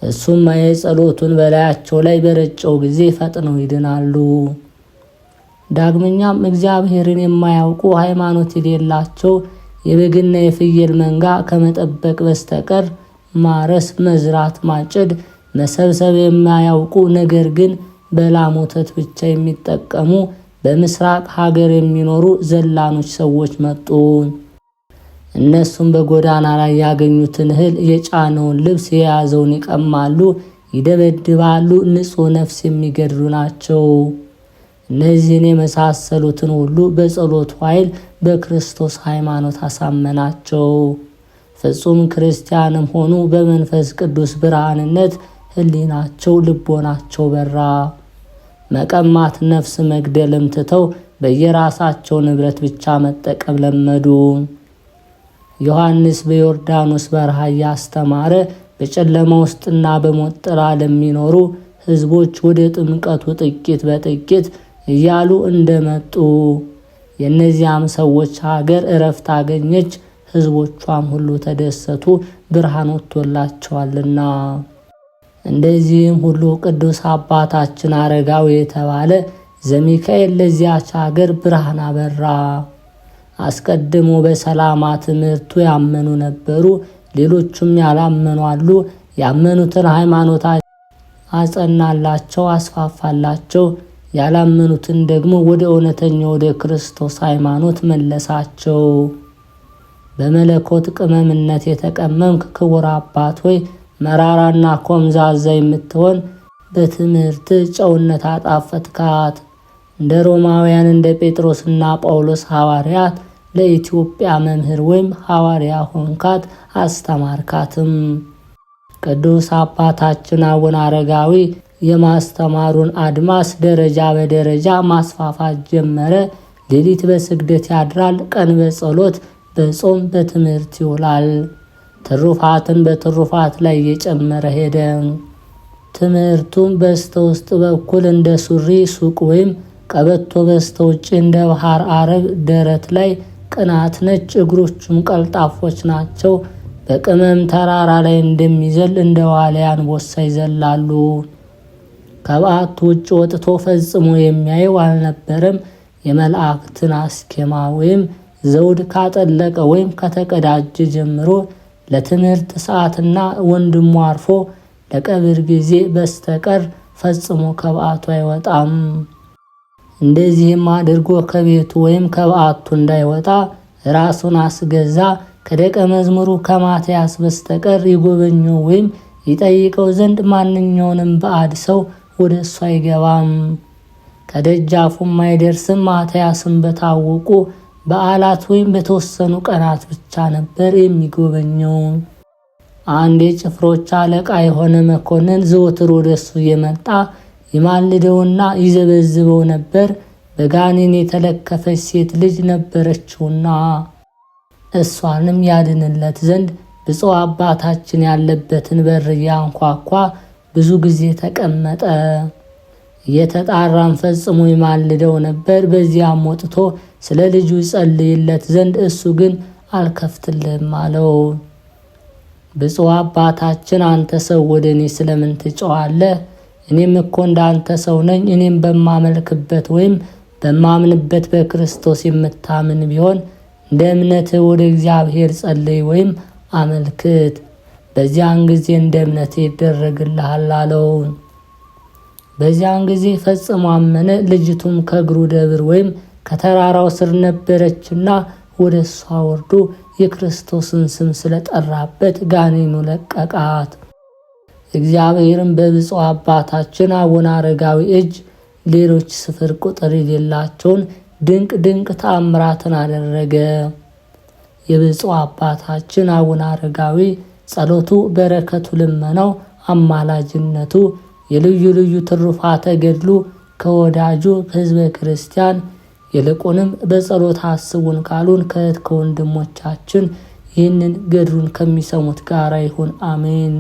እሱም ማየ ጸሎቱን በላያቸው ላይ በረጨው ጊዜ ፈጥነው ይድናሉ። ዳግመኛም እግዚአብሔርን የማያውቁ ሃይማኖት የሌላቸው የበግና የፍየል መንጋ ከመጠበቅ በስተቀር ማረስ፣ መዝራት፣ ማጨድ፣ መሰብሰብ የማያውቁ ነገር ግን በላም ወተት ብቻ የሚጠቀሙ በምስራቅ ሀገር የሚኖሩ ዘላኖች ሰዎች መጡ። እነሱም በጎዳና ላይ ያገኙትን እህል፣ የጫነውን ልብስ፣ የያዘውን ይቀማሉ፣ ይደበድባሉ፣ ንጹሕ ነፍስ የሚገድሉ ናቸው። እነዚህን የመሳሰሉትን ሁሉ በጸሎቱ ኃይል በክርስቶስ ሃይማኖት አሳመናቸው። ፍጹም ክርስቲያንም ሆኑ። በመንፈስ ቅዱስ ብርሃንነት ሕሊናቸው ልቦናቸው በራ። መቀማት፣ ነፍስ መግደልም ትተው በየራሳቸው ንብረት ብቻ መጠቀም ለመዱ። ዮሐንስ በዮርዳኖስ በረሃ እያስተማረ በጨለማ ውስጥና በሞት ጥላ ለሚኖሩ ሕዝቦች ወደ ጥምቀቱ ጥቂት በጥቂት እያሉ እንደመጡ የእነዚያም ሰዎች ሀገር እረፍት አገኘች። ሕዝቦቿም ሁሉ ተደሰቱ፣ ብርሃን ወጥቶላቸዋልና። እንደዚህም ሁሉ ቅዱስ አባታችን አረጋዊ የተባለ ዘሚካኤል ለዚያች ሀገር ብርሃን አበራ። አስቀድሞ በሰላማ ትምህርቱ ያመኑ ነበሩ፣ ሌሎቹም ያላመኑ አሉ። ያመኑትን ሃይማኖት አጸናላቸው፣ አስፋፋላቸው። ያላመኑትን ደግሞ ወደ እውነተኛው ወደ ክርስቶስ ሃይማኖት መለሳቸው። በመለኮት ቅመምነት የተቀመምክ ክቡር አባት ሆይ መራራና ኮምዛዛ የምትሆን በትምህርት ጨውነት አጣፈጥካት። እንደ ሮማውያን እንደ ጴጥሮስና ጳውሎስ ሐዋርያት ለኢትዮጵያ መምህር ወይም ሐዋርያ ሆንካት፣ አስተማርካትም። ቅዱስ አባታችን አቡነ አረጋዊ የማስተማሩን አድማስ ደረጃ በደረጃ ማስፋፋት ጀመረ። ሌሊት በስግደት ያድራል፣ ቀን በጸሎት በጾም በትምህርት ይውላል። ትሩፋትን በትሩፋት ላይ እየጨመረ ሄደ። ትምህርቱም በስተውስጥ በኩል እንደ ሱሪ ሱቅ ወይም ቀበቶ፣ በስተውጭ እንደ ባህር አረብ ደረት ላይ ቅናት ነጭ፣ እግሮቹም ቀልጣፎች ናቸው። በቅመም ተራራ ላይ እንደሚዘል እንደ ዋልያ አንበሳ ይዘላሉ። ከበዓቱ ውጭ ወጥቶ ፈጽሞ የሚያየው አልነበረም። የመላእክትን አስኬማ ወይም ዘውድ ካጠለቀ ወይም ከተቀዳጀ ጀምሮ ለትምህርት ሰዓትና ወንድሙ አርፎ ለቀብር ጊዜ በስተቀር ፈጽሞ ከበዓቱ አይወጣም። እንደዚህም አድርጎ ከቤቱ ወይም ከበዓቱ እንዳይወጣ ራሱን አስገዛ። ከደቀ መዝሙሩ ከማትያስ በስተቀር ይጎበኘው ወይም ይጠይቀው ዘንድ ማንኛውንም ባዕድ ሰው ወደ እሱ አይገባም። ከደጃፉም አይደርስም። ማትያስም በታወቁ በዓላት ወይም በተወሰኑ ቀናት ብቻ ነበር የሚጎበኘው። አንድ የጭፍሮች አለቃ የሆነ መኮንን ዘወትር ወደ እሱ እየመጣ ይማልደውና ይዘበዝበው ነበር። በጋኔን የተለከፈች ሴት ልጅ ነበረችውና እሷንም ያድንለት ዘንድ ብፁዕ አባታችን ያለበትን በር እያንኳኳ ብዙ ጊዜ ተቀመጠ። እየተጣራም ፈጽሞ ይማልደው ነበር። በዚያም ወጥቶ ስለ ልጁ ይጸልይለት ዘንድ እሱ ግን አልከፍትልህም አለው። ብፁዕ አባታችን አንተ ሰው ወደ እኔ ስለምን ትጮኻለህ? እኔም እኮ እንዳንተ ሰው ነኝ። እኔም በማመልክበት ወይም በማምንበት በክርስቶስ የምታምን ቢሆን እንደ እምነትህ ወደ እግዚአብሔር ጸልይ ወይም አመልክት፣ በዚያን ጊዜ እንደ እምነትህ ይደረግልሃል አለው። በዚያን ጊዜ ፈጽሞ አመነ። ልጅቱም ከእግሩ ደብር ወይም ከተራራው ስር ነበረችና ወደ እሷ ወርዶ የክርስቶስን ስም ስለጠራበት ጋኔኑ ለቀቃት። እግዚአብሔርም በብፁዕ አባታችን አቡነ አረጋዊ እጅ ሌሎች ስፍር ቁጥር የሌላቸውን ድንቅ ድንቅ ተአምራትን አደረገ። የብፁዕ አባታችን አቡነ አረጋዊ ጸሎቱ፣ በረከቱ፣ ልመናው፣ አማላጅነቱ፣ የልዩ ልዩ ትሩፋተ ገድሉ ከወዳጁ ከሕዝበ ክርስቲያን ይልቁንም በጸሎት አስቡን ካሉን ከእህት ከወንድሞቻችን ይህንን ገድሉን ከሚሰሙት ጋር ይሁን፣ አሜን።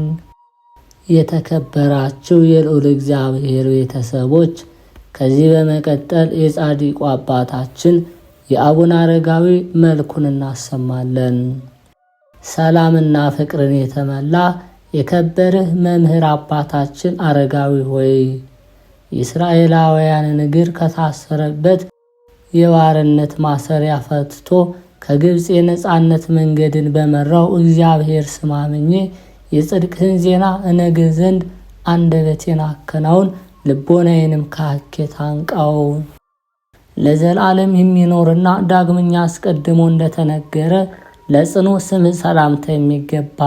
የተከበራችሁ የልዑል እግዚአብሔር ቤተሰቦች፣ ከዚህ በመቀጠል የጻድቁ አባታችን የአቡነ አረጋዊ መልኩን እናሰማለን። ሰላምና ፍቅርን የተመላ የከበርህ መምህር አባታችን አረጋዊ ሆይ፣ የእስራኤላውያንን እግር ከታሰረበት የባርነት ማሰሪያ ፈትቶ ከግብፅ የነጻነት መንገድን በመራው እግዚአብሔር ስም አምኜ የጽድቅህን ዜና እነግር ዘንድ አንደበቴን አከናውን፣ ልቦናዬንም ከሐኬት አንቃው። ለዘላለም የሚኖርና ዳግመኛ አስቀድሞ እንደተነገረ ለጽኑ ስምህ ሰላምታ የሚገባ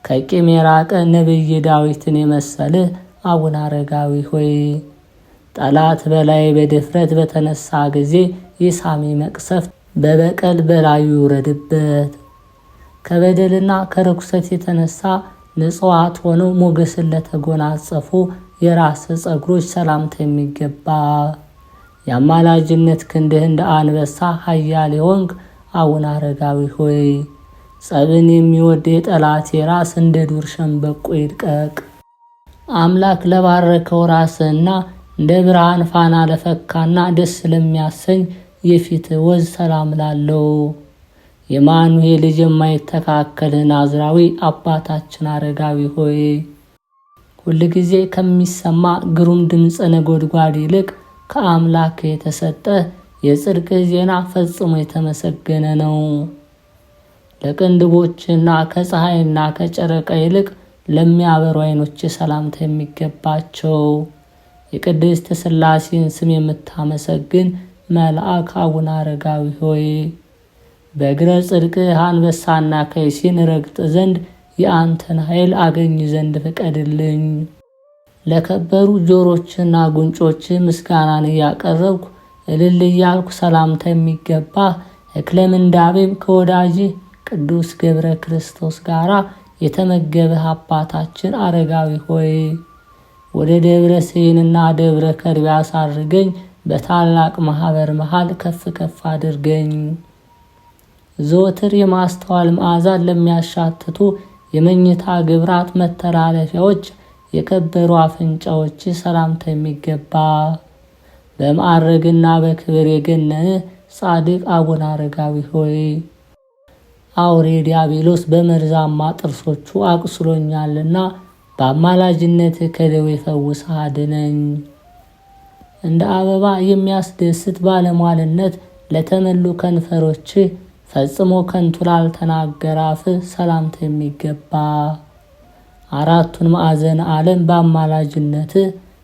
ከቂም የራቀ ነቢይ ዳዊትን የመሰልህ አቡነ አረጋዊ ሆይ፣ ጠላት በላይ በድፍረት በተነሳ ጊዜ የሳሚ መቅሰፍት በበቀል በላዩ ይውረድበት። ከበደልና ከርኩሰት የተነሳ ንጹሐት ሆነው ሞገስን ለተጎናጸፉ የራስ ጸጉሮች ሰላምታ የሚገባ የአማላጅነት ክንድህ እንደ አንበሳ ኃያል የሆንክ አቡነ አረጋዊ ሆይ፣ ጸብን የሚወድ የጠላት የራስ እንደ ዱር ሸምበቆ ይድቀቅ። አምላክ ለባረከው ራስህና እንደ ብርሃን ፋና ለፈካና ደስ ለሚያሰኝ የፊት ወዝ ሰላም ላለው የማኑኤል ልጅ የማይተካከልህ ናዝራዊ አባታችን አረጋዊ ሆይ፣ ሁልጊዜ ከሚሰማ ግሩም ድምፀ ነጎድጓድ ይልቅ ከአምላክ የተሰጠ የጽድቅ ዜና ፈጽሞ የተመሰገነ ነው። ለቅንድቦችና ከፀሐይና ከጨረቃ ይልቅ ለሚያበሩ ዓይኖች ሰላምታ የሚገባቸው የቅድስት ሥላሴን ስም የምታመሰግን መልአክ አቡነ አረጋዊ ሆይ፣ በእግረ ጽድቅህ አንበሳና ከይሲን ረግጥ ዘንድ የአንተን ኃይል አገኝ ዘንድ ፍቀድልኝ። ለከበሩ ጆሮችና ጉንጮች ምስጋናን እያቀረብኩ እልል እያልኩ ሰላምታ የሚገባ እክለምንዳቤም ከወዳጅህ ቅዱስ ገብረ ክርስቶስ ጋር የተመገበህ አባታችን አረጋዊ ሆይ፣ ወደ ደብረ ሲንና ደብረ ከርቤ አሳርገኝ፣ በታላቅ ማህበር መሃል ከፍ ከፍ አድርገኝ። ዘወትር የማስተዋል መዓዛን ለሚያሻትቱ የመኝታ ግብራት መተላለፊያዎች የከበሩ አፍንጫዎች ሰላምታ የሚገባ በማዕረግና በክብር የገነንህ ጻድቅ አቡነ አረጋዊ ሆይ አውሬ ዲያብሎስ በመርዛማ ጥርሶቹ አቁስሎኛልና በአማላጅነት ከደዌ ፈውሰህ አድነኝ። እንደ አበባ የሚያስደስት ባለሟልነት ለተመሉ ከንፈሮች ፈጽሞ ከንቱ ላልተናገረ አፍህ ሰላምታ የሚገባ አራቱን ማዕዘን ዓለም በአማላጅነት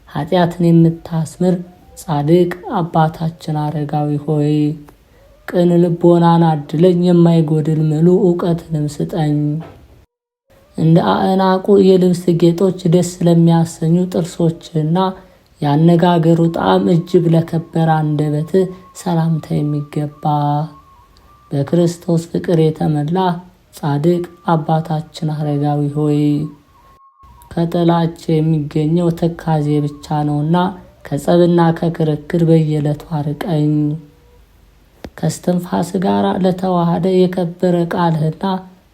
ኃጢአትን የምታስምር ጻድቅ አባታችን አረጋዊ ሆይ ቅን ልቦናን አድለኝ፣ የማይጎድል ምሉ ዕውቀትንም ስጠኝ። እንደ አእናቁ የልብስ ጌጦች ደስ ለሚያሰኙ ጥርሶችና ያነጋገሩ ጣዕም እጅግ ለከበረ አንደበት ሰላምታ የሚገባ በክርስቶስ ፍቅር የተመላ ጻድቅ አባታችን አረጋዊ ሆይ ከጥላቻ የሚገኘው ትካዜ ብቻ ነውና ከጸብና ከክርክር በየዕለቱ አርቀኝ። ከስትንፋስ ጋር ለተዋሃደ የከበረ ቃልህና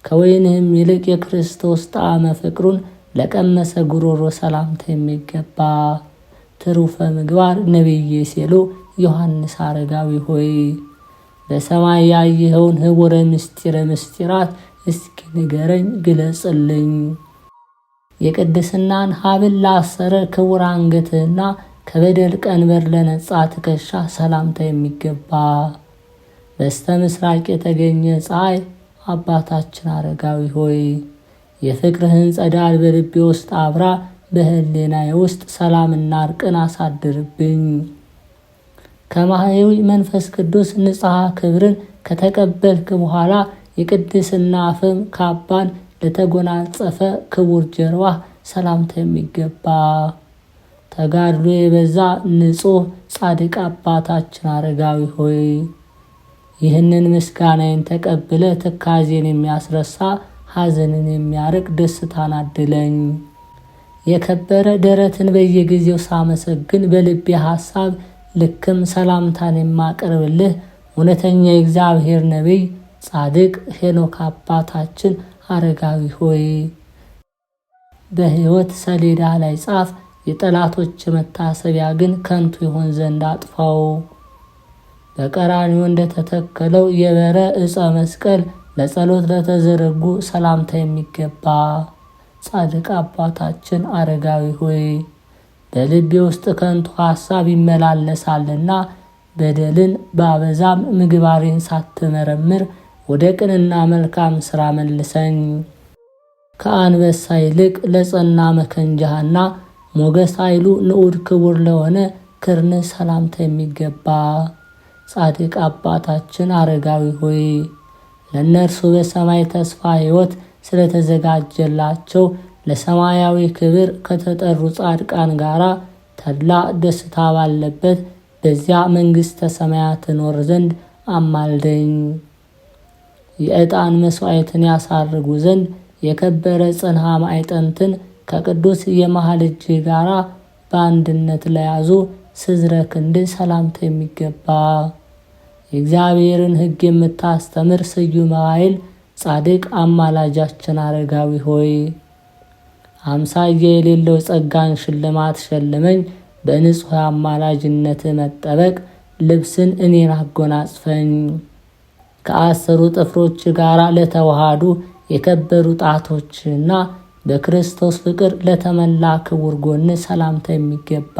ከወይንህም ይልቅ የክርስቶስ ጣዕመ ፍቅሩን ለቀመሰ ጉሮሮ ሰላምታ የሚገባ ትሩፈ ምግባር ነቢዬ ሴሎ ዮሐንስ አረጋዊ ሆይ በሰማይ ያየኸውን ህቡረ ምስጢረ ምስጢራት እስኪ ንገረኝ ግለጽልኝ። የቅድስናን ሀብል ላሰረ ክቡር አንገትህና ከበደል ቀንበር ለነጻ ትከሻ ሰላምታ የሚገባ በስተ ምስራቅ የተገኘ ፀሐይ አባታችን አረጋዊ ሆይ የፍቅርህን ጸዳል በልቤ ውስጥ አብራ፣ በህሊናዬ ውስጥ ሰላምና እርቅን አሳድርብኝ። ከማህየዊ መንፈስ ቅዱስ ንጽሐ ክብርን ከተቀበልክ በኋላ የቅድስና አፍም ካባን ለተጎናጸፈ ክቡር ጀርባ ሰላምታ የሚገባ ተጋድሎ የበዛ ንጹሕ ጻድቅ አባታችን አረጋዊ ሆይ ይህንን ምስጋናዬን ተቀብለ ትካዜን የሚያስረሳ ሐዘንን የሚያርቅ ደስታን አድለኝ። የከበረ ደረትን በየጊዜው ሳመሰግን በልቤ ሐሳብ ልክም ሰላምታን የማቀርብልህ እውነተኛ የእግዚአብሔር ነቢይ ጻድቅ ሄኖክ አባታችን አረጋዊ ሆይ በሕይወት ሰሌዳ ላይ ጻፍ፣ የጠላቶች መታሰቢያ ግን ከንቱ ይሆን ዘንድ አጥፋው። በቀራንዮ እንደተተከለው የበረ ዕፀ መስቀል ለጸሎት ለተዘረጉ ሰላምታ የሚገባ ጻድቅ አባታችን አረጋዊ ሆይ በልቤ ውስጥ ከንቱ ሐሳብ ይመላለሳልና በደልን ባበዛም ምግባሬን ሳትመረምር ወደ ቅንና መልካም ሥራ መልሰኝ። ከአንበሳ ይልቅ ለጸና መከንጃህና ሞገስ ኃይሉ ንዑድ ክቡር ለሆነ ክርን ሰላምታ የሚገባ ጻድቅ አባታችን አረጋዊ ሆይ ለእነርሱ በሰማይ ተስፋ ሕይወት ስለተዘጋጀላቸው ለሰማያዊ ክብር ከተጠሩ ጻድቃን ጋር ተድላ ደስታ ባለበት በዚያ መንግሥተ ሰማያት ትኖር ዘንድ አማልደኝ። የዕጣን መሥዋዕትን ያሳርጉ ዘንድ የከበረ ጽንሐ ማዕጠንትን ከቅዱስ የመሃል እጅ ጋር በአንድነት ለያዙ ስዝረ ክንድ ሰላምታ የሚገባ የእግዚአብሔርን ሕግ የምታስተምር ስዩመ ኃይል ጻድቅ አማላጃችን አረጋዊ ሆይ አምሳያ የሌለው ጸጋን ሽልማት ሸልመኝ። በንጹሕ አማላጅነት መጠበቅ ልብስን እኔን አጎናጽፈኝ። ከአስሩ ጥፍሮች ጋር ለተዋሃዱ የከበሩ ጣቶችና በክርስቶስ ፍቅር ለተመላ ክቡር ጎን ሰላምታ የሚገባ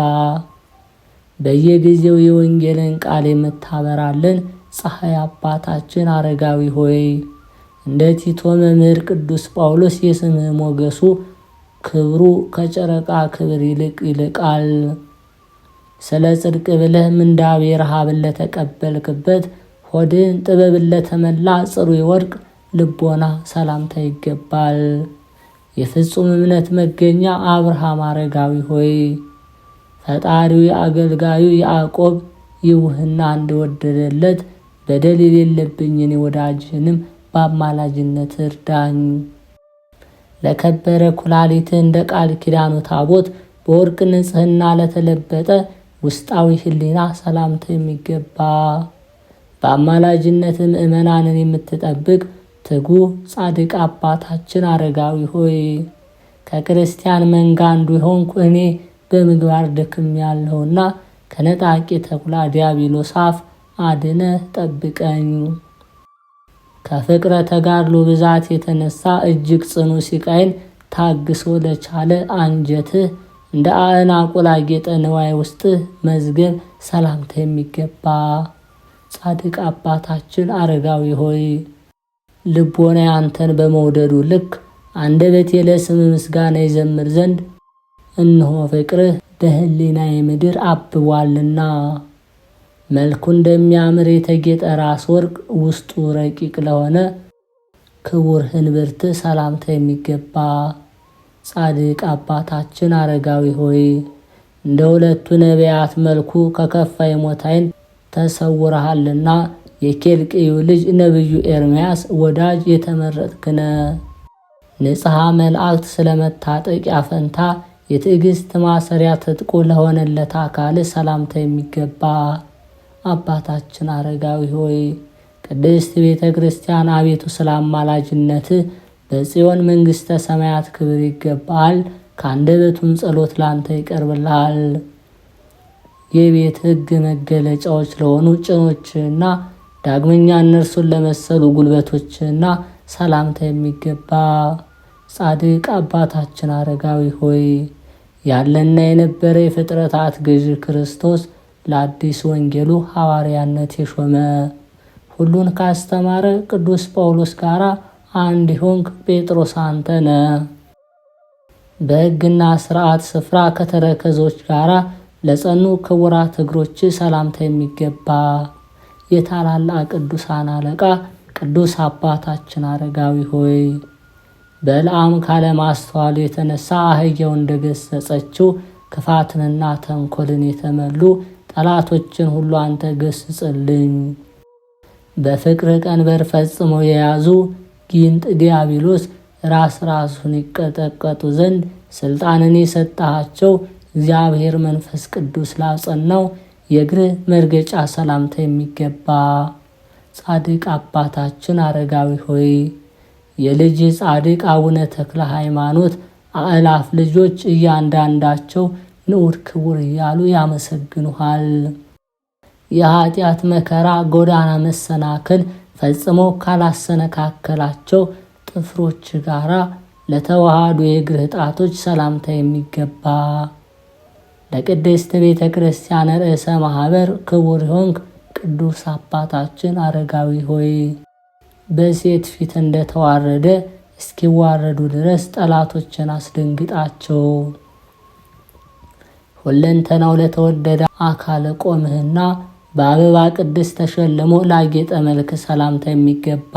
በየጊዜው የወንጌልን ቃል የምታበራልን ፀሐይ አባታችን አረጋዊ ሆይ እንደ ቲቶ መምህር ቅዱስ ጳውሎስ የስምህ ሞገሱ ክብሩ ከጨረቃ ክብር ይልቅ ይልቃል። ስለ ጽድቅ ብለህ ምንዳቤ ረሃብን ለተቀበልክበት ሆድን ጥበብን ለተመላ ጽሩይ ወርቅ ልቦና ሰላምታ ይገባል። የፍጹም እምነት መገኛ አብርሃም አረጋዊ ሆይ ፈጣሪው አገልጋዩ ያዕቆብ ይውህና እንደወደደለት በደል የሌለብኝን ወዳጅህንም በአማላጅነት እርዳኝ። ለከበረ ኩላሊት እንደ ቃል ኪዳኑ ታቦት በወርቅ ንጽሕና ለተለበጠ ውስጣዊ ሕሊና ሰላምታ የሚገባ በአማላጅነት ምእመናንን የምትጠብቅ ትጉህ ጻድቅ አባታችን አረጋዊ ሆይ ከክርስቲያን መንጋ አንዱ የሆንኩ እኔ በምግባር ደክሜያለሁና ከነጣቂ ተኩላ ዲያብሎስ አፍ አድነህ ጠብቀኝ። ከፍቅረ ተጋድሎ ብዛት የተነሳ እጅግ ጽኑ ሲቃይን ታግሶ ለቻለ አንጀትህ እንደ አዕናቁ ላጌጠ ንዋይ ውስጥህ መዝገብ ሰላምታ የሚገባ ጻድቅ አባታችን አረጋዊ ሆይ ልቦና አንተን በመውደዱ ልክ አንደበቴ ለስም ምስጋና ይዘምር ዘንድ እነሆ ፍቅርህ በሕሊናዬ ምድር አብቧልና። መልኩ እንደሚያምር የተጌጠ ራስ ወርቅ ውስጡ ረቂቅ ለሆነ ክቡር ህንብርት ሰላምታ የሚገባ ጻድቅ አባታችን አረጋዊ ሆይ እንደ ሁለቱ ነቢያት መልኩ ከከፋ የሞት ዓይን ተሰውረሃልና የኬልቅዩ ልጅ ነቢዩ ኤርምያስ ወዳጅ የተመረጥክነ ንጽሐ መላእክት ስለመታጠቂያ ፈንታ የትዕግስት ማሰሪያ ትጥቁ ለሆነለት አካል ሰላምታ የሚገባ አባታችን አረጋዊ ሆይ ቅድስት ቤተ ክርስቲያን አቤቱ ስለ አማላጅነት በጽዮን መንግሥተ ሰማያት ክብር ይገባል። ከአንደበቱም ጸሎት ላንተ ይቀርብልሃል። የቤት ሕግ መገለጫዎች ለሆኑ ጭኖችና ዳግመኛ እነርሱን ለመሰሉ ጉልበቶችና ሰላምታ የሚገባ ጻድቅ አባታችን አረጋዊ ሆይ ያለና የነበረ የፍጥረታት ገዥ ክርስቶስ ለአዲስ ወንጌሉ ሐዋርያነት የሾመ ሁሉን ካስተማረ ቅዱስ ጳውሎስ ጋር አንድ ሆንክ ጴጥሮስ አንተ ነህ። በሕግና ሥርዓት ስፍራ ከተረከዞች ጋር ለጸኑ ክቡራት እግሮች ሰላምታ የሚገባ የታላላቅ ቅዱሳን አለቃ ቅዱስ አባታችን አረጋዊ ሆይ በለዓም ካለማስተዋሉ የተነሳ አህያው እንደገሰጸችው ክፋትንና ተንኮልን የተመሉ ጠላቶችን ሁሉ አንተ ገስጽልኝ። በፍቅር ቀንበር ፈጽመው የያዙ ጊንጥ ዲያብሎስ ራሱን ይቀጠቀጡ ዘንድ ስልጣንን የሰጣቸው እግዚአብሔር መንፈስ ቅዱስ ላጸናው የእግርህ መርገጫ ሰላምታ የሚገባ ጻድቅ አባታችን አረጋዊ ሆይ የልጅ ጻድቅ አቡነ ተክለ ሃይማኖት አእላፍ ልጆች እያንዳንዳቸው ንዑድ ክቡር እያሉ ያመሰግኑሃል። የኃጢአት መከራ ጎዳና መሰናክል ፈጽሞ ካላሰነካከላቸው ጥፍሮች ጋራ ለተዋሃዱ የእግርህ ጣቶች ሰላምታ የሚገባ ለቅድስት ቤተ ክርስቲያን ርዕሰ ማህበር ክቡር ሆንክ ቅዱስ አባታችን አረጋዊ ሆይ በሴት ፊት እንደተዋረደ እስኪዋረዱ ድረስ ጠላቶችን አስደንግጣቸው። ሁለንተናው ለተወደደ አካለ ቆምህና በአበባ ቅድስት ተሸልሞ ላጌጠ መልክ ሰላምታ የሚገባ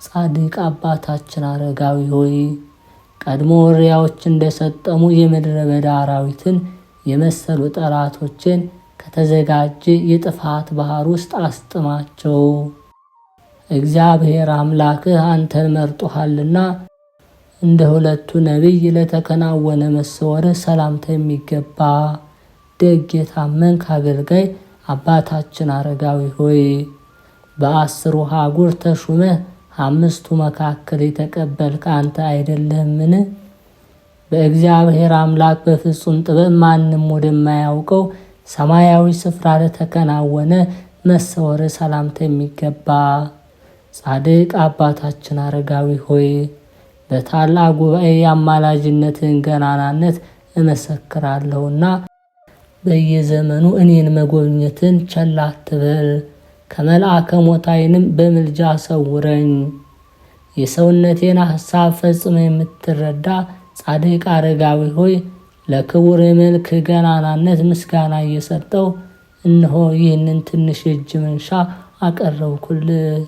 ጻድቅ አባታችን አረጋዊ ሆይ ቀድሞ እሪያዎች እንደሰጠሙ የምድረ በዳ አራዊትን የመሰሉ ጠላቶችን ከተዘጋጀ የጥፋት ባህር ውስጥ አስጥማቸው። እግዚአብሔር አምላክህ አንተን መርጦሃልና እንደ ሁለቱ ነቢይ ለተከናወነ መሰወርህ ሰላምታ የሚገባ ደግ የታመንክ አገልጋይ አባታችን አረጋዊ ሆይ በ10 አህጉር ተሹመህ 5 መካከል የተቀበልክ አንተ አይደለህምን? በእግዚአብሔር አምላክ በፍጹም ጥበብ ማንም ወደማያውቀው ሰማያዊ ስፍራ ለተከናወነ መሰወርህ ሰላምታ የሚገባ ጻድቅ አባታችን አረጋዊ ሆይ በታላቅ ጉባኤ የአማላጅነትን ገናናነት እመሰክራለሁና በየዘመኑ እኔን መጎብኘትን ቸል አትበል። ከመልአከ ሞት ዓይንም በምልጃ ሰውረኝ። የሰውነቴን ሐሳብ ፈጽመ የምትረዳ ጻድቅ አረጋዊ ሆይ ለክቡር መልክ ገናናነት ምስጋና እየሰጠው እነሆ ይህንን ትንሽ እጅ መንሻ አቀረብኩልህ።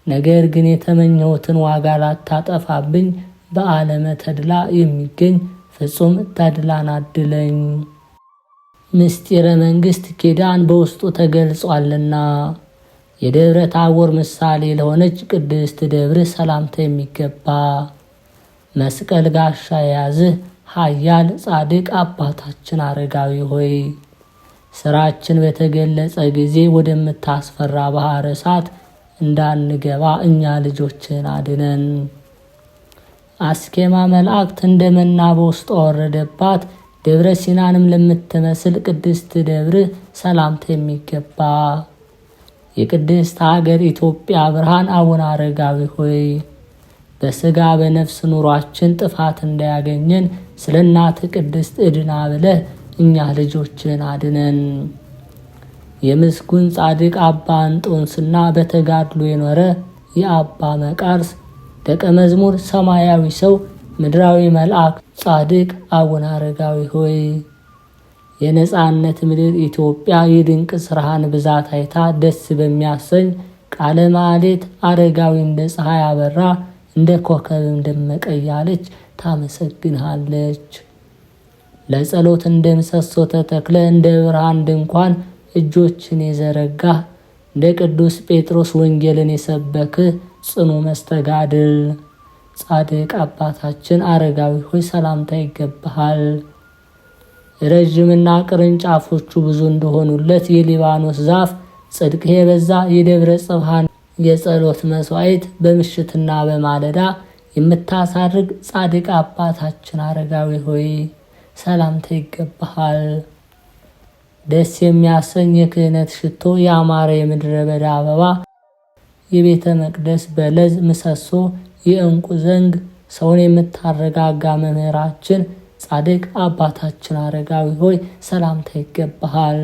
ነገር ግን የተመኘሁትን ዋጋ ላታጠፋብኝ በዓለመ ተድላ የሚገኝ ፍጹም ተድላን አድለኝ። ምስጢረ መንግሥት ኪዳን በውስጡ ተገልጿልና የደብረ ታቦር ምሳሌ ለሆነች ቅድስት ደብር ሰላምታ የሚገባ መስቀል ጋሻ የያዝህ ኃያል ጻድቅ አባታችን አረጋዊ ሆይ ስራችን በተገለጸ ጊዜ ወደምታስፈራ ባህረ እሳት እንዳንገባ እኛ ልጆችን አድነን። አስኬማ መላእክት እንደ መና በውስጧ ወረደባት። ደብረ ሲናንም ለምትመስል ቅድስት ደብር ሰላምታ የሚገባ የቅድስት ሀገር ኢትዮጵያ ብርሃን አቡነ አረጋዊ ሆይ በስጋ በነፍስ ኑሯችን ጥፋት እንዳያገኘን ስለ እናትህ ቅድስት ዕድና ብለህ እኛ ልጆችን አድነን። የምስጉን ጻድቅ አባ እንጦንስና በተጋድሎ የኖረ የአባ መቃርስ ደቀ መዝሙር ሰማያዊ ሰው ምድራዊ መልአክ ጻድቅ አቡነ አረጋዊ ሆይ የነጻነት ምድር ኢትዮጵያ የድንቅ ስራህን ብዛት አይታ ደስ በሚያሰኝ ቃለ ማኅሌት አረጋዊ እንደ ፀሐይ አበራ፣ እንደ ኮከብም ደመቀ እያለች ታመሰግንሃለች። ለጸሎት እንደ ምሰሶ ተተክለ እንደ ብርሃን ድንኳን እጆችን የዘረጋ እንደ ቅዱስ ጴጥሮስ ወንጌልን የሰበክህ ጽኑ መስተጋድል ጻድቅ አባታችን አረጋዊ ሆይ ሰላምታ ይገባሃል። ረዥምና ቅርንጫፎቹ ብዙ እንደሆኑለት የሊባኖስ ዛፍ ጽድቅህ የበዛ የደብረ ጽብሃን የጸሎት መስዋዕት በምሽትና በማለዳ የምታሳርግ ጻድቅ አባታችን አረጋዊ ሆይ ሰላምታ ይገባሃል። ደስ የሚያሰኝ የክህነት ሽቶ ያማረ የምድረ በዳ አበባ የቤተ መቅደስ በለዝ ምሰሶ የእንቁ ዘንግ ሰውን የምታረጋጋ መምህራችን ጻድቅ አባታችን አረጋዊ ሆይ ሰላምታ ይገባሃል።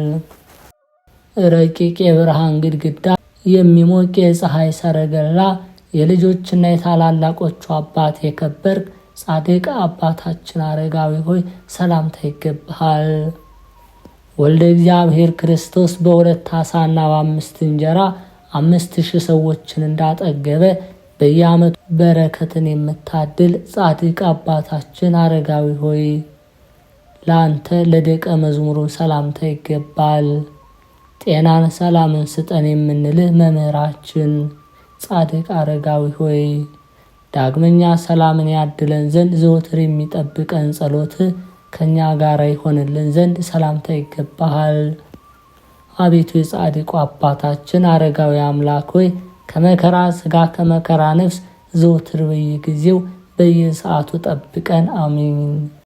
ረቂቅ የብርሃን ግድግዳ የሚሞቅ የፀሐይ ሰረገላ የልጆችና የታላላቆቹ አባት የከበርክ ጻድቅ አባታችን አረጋዊ ሆይ ሰላምታ ይገባሃል። ወልደ እግዚአብሔር ክርስቶስ በ2 ዓሣና በ5 እንጀራ 5000 ሰዎችን እንዳጠገበ በየዓመቱ በረከትን የምታድል ጻድቅ አባታችን አረጋዊ ሆይ ለአንተ ለደቀ መዝሙሩ ሰላምታ ይገባል። ጤናን ሰላምን ስጠን የምንልህ መምህራችን ጻድቅ አረጋዊ ሆይ ዳግመኛ ሰላምን ያድለን ዘንድ ዘወትር የሚጠብቀን ጸሎትህ ከኛ ጋር ይሆንልን ዘንድ ሰላምታ ይገባሃል። አቤቱ የጻድቁ አባታችን አረጋዊ አምላክ ሆይ ከመከራ ስጋ ከመከራ ነፍስ ዘወትር በየጊዜው በየሰዓቱ ጠብቀን። አሜን።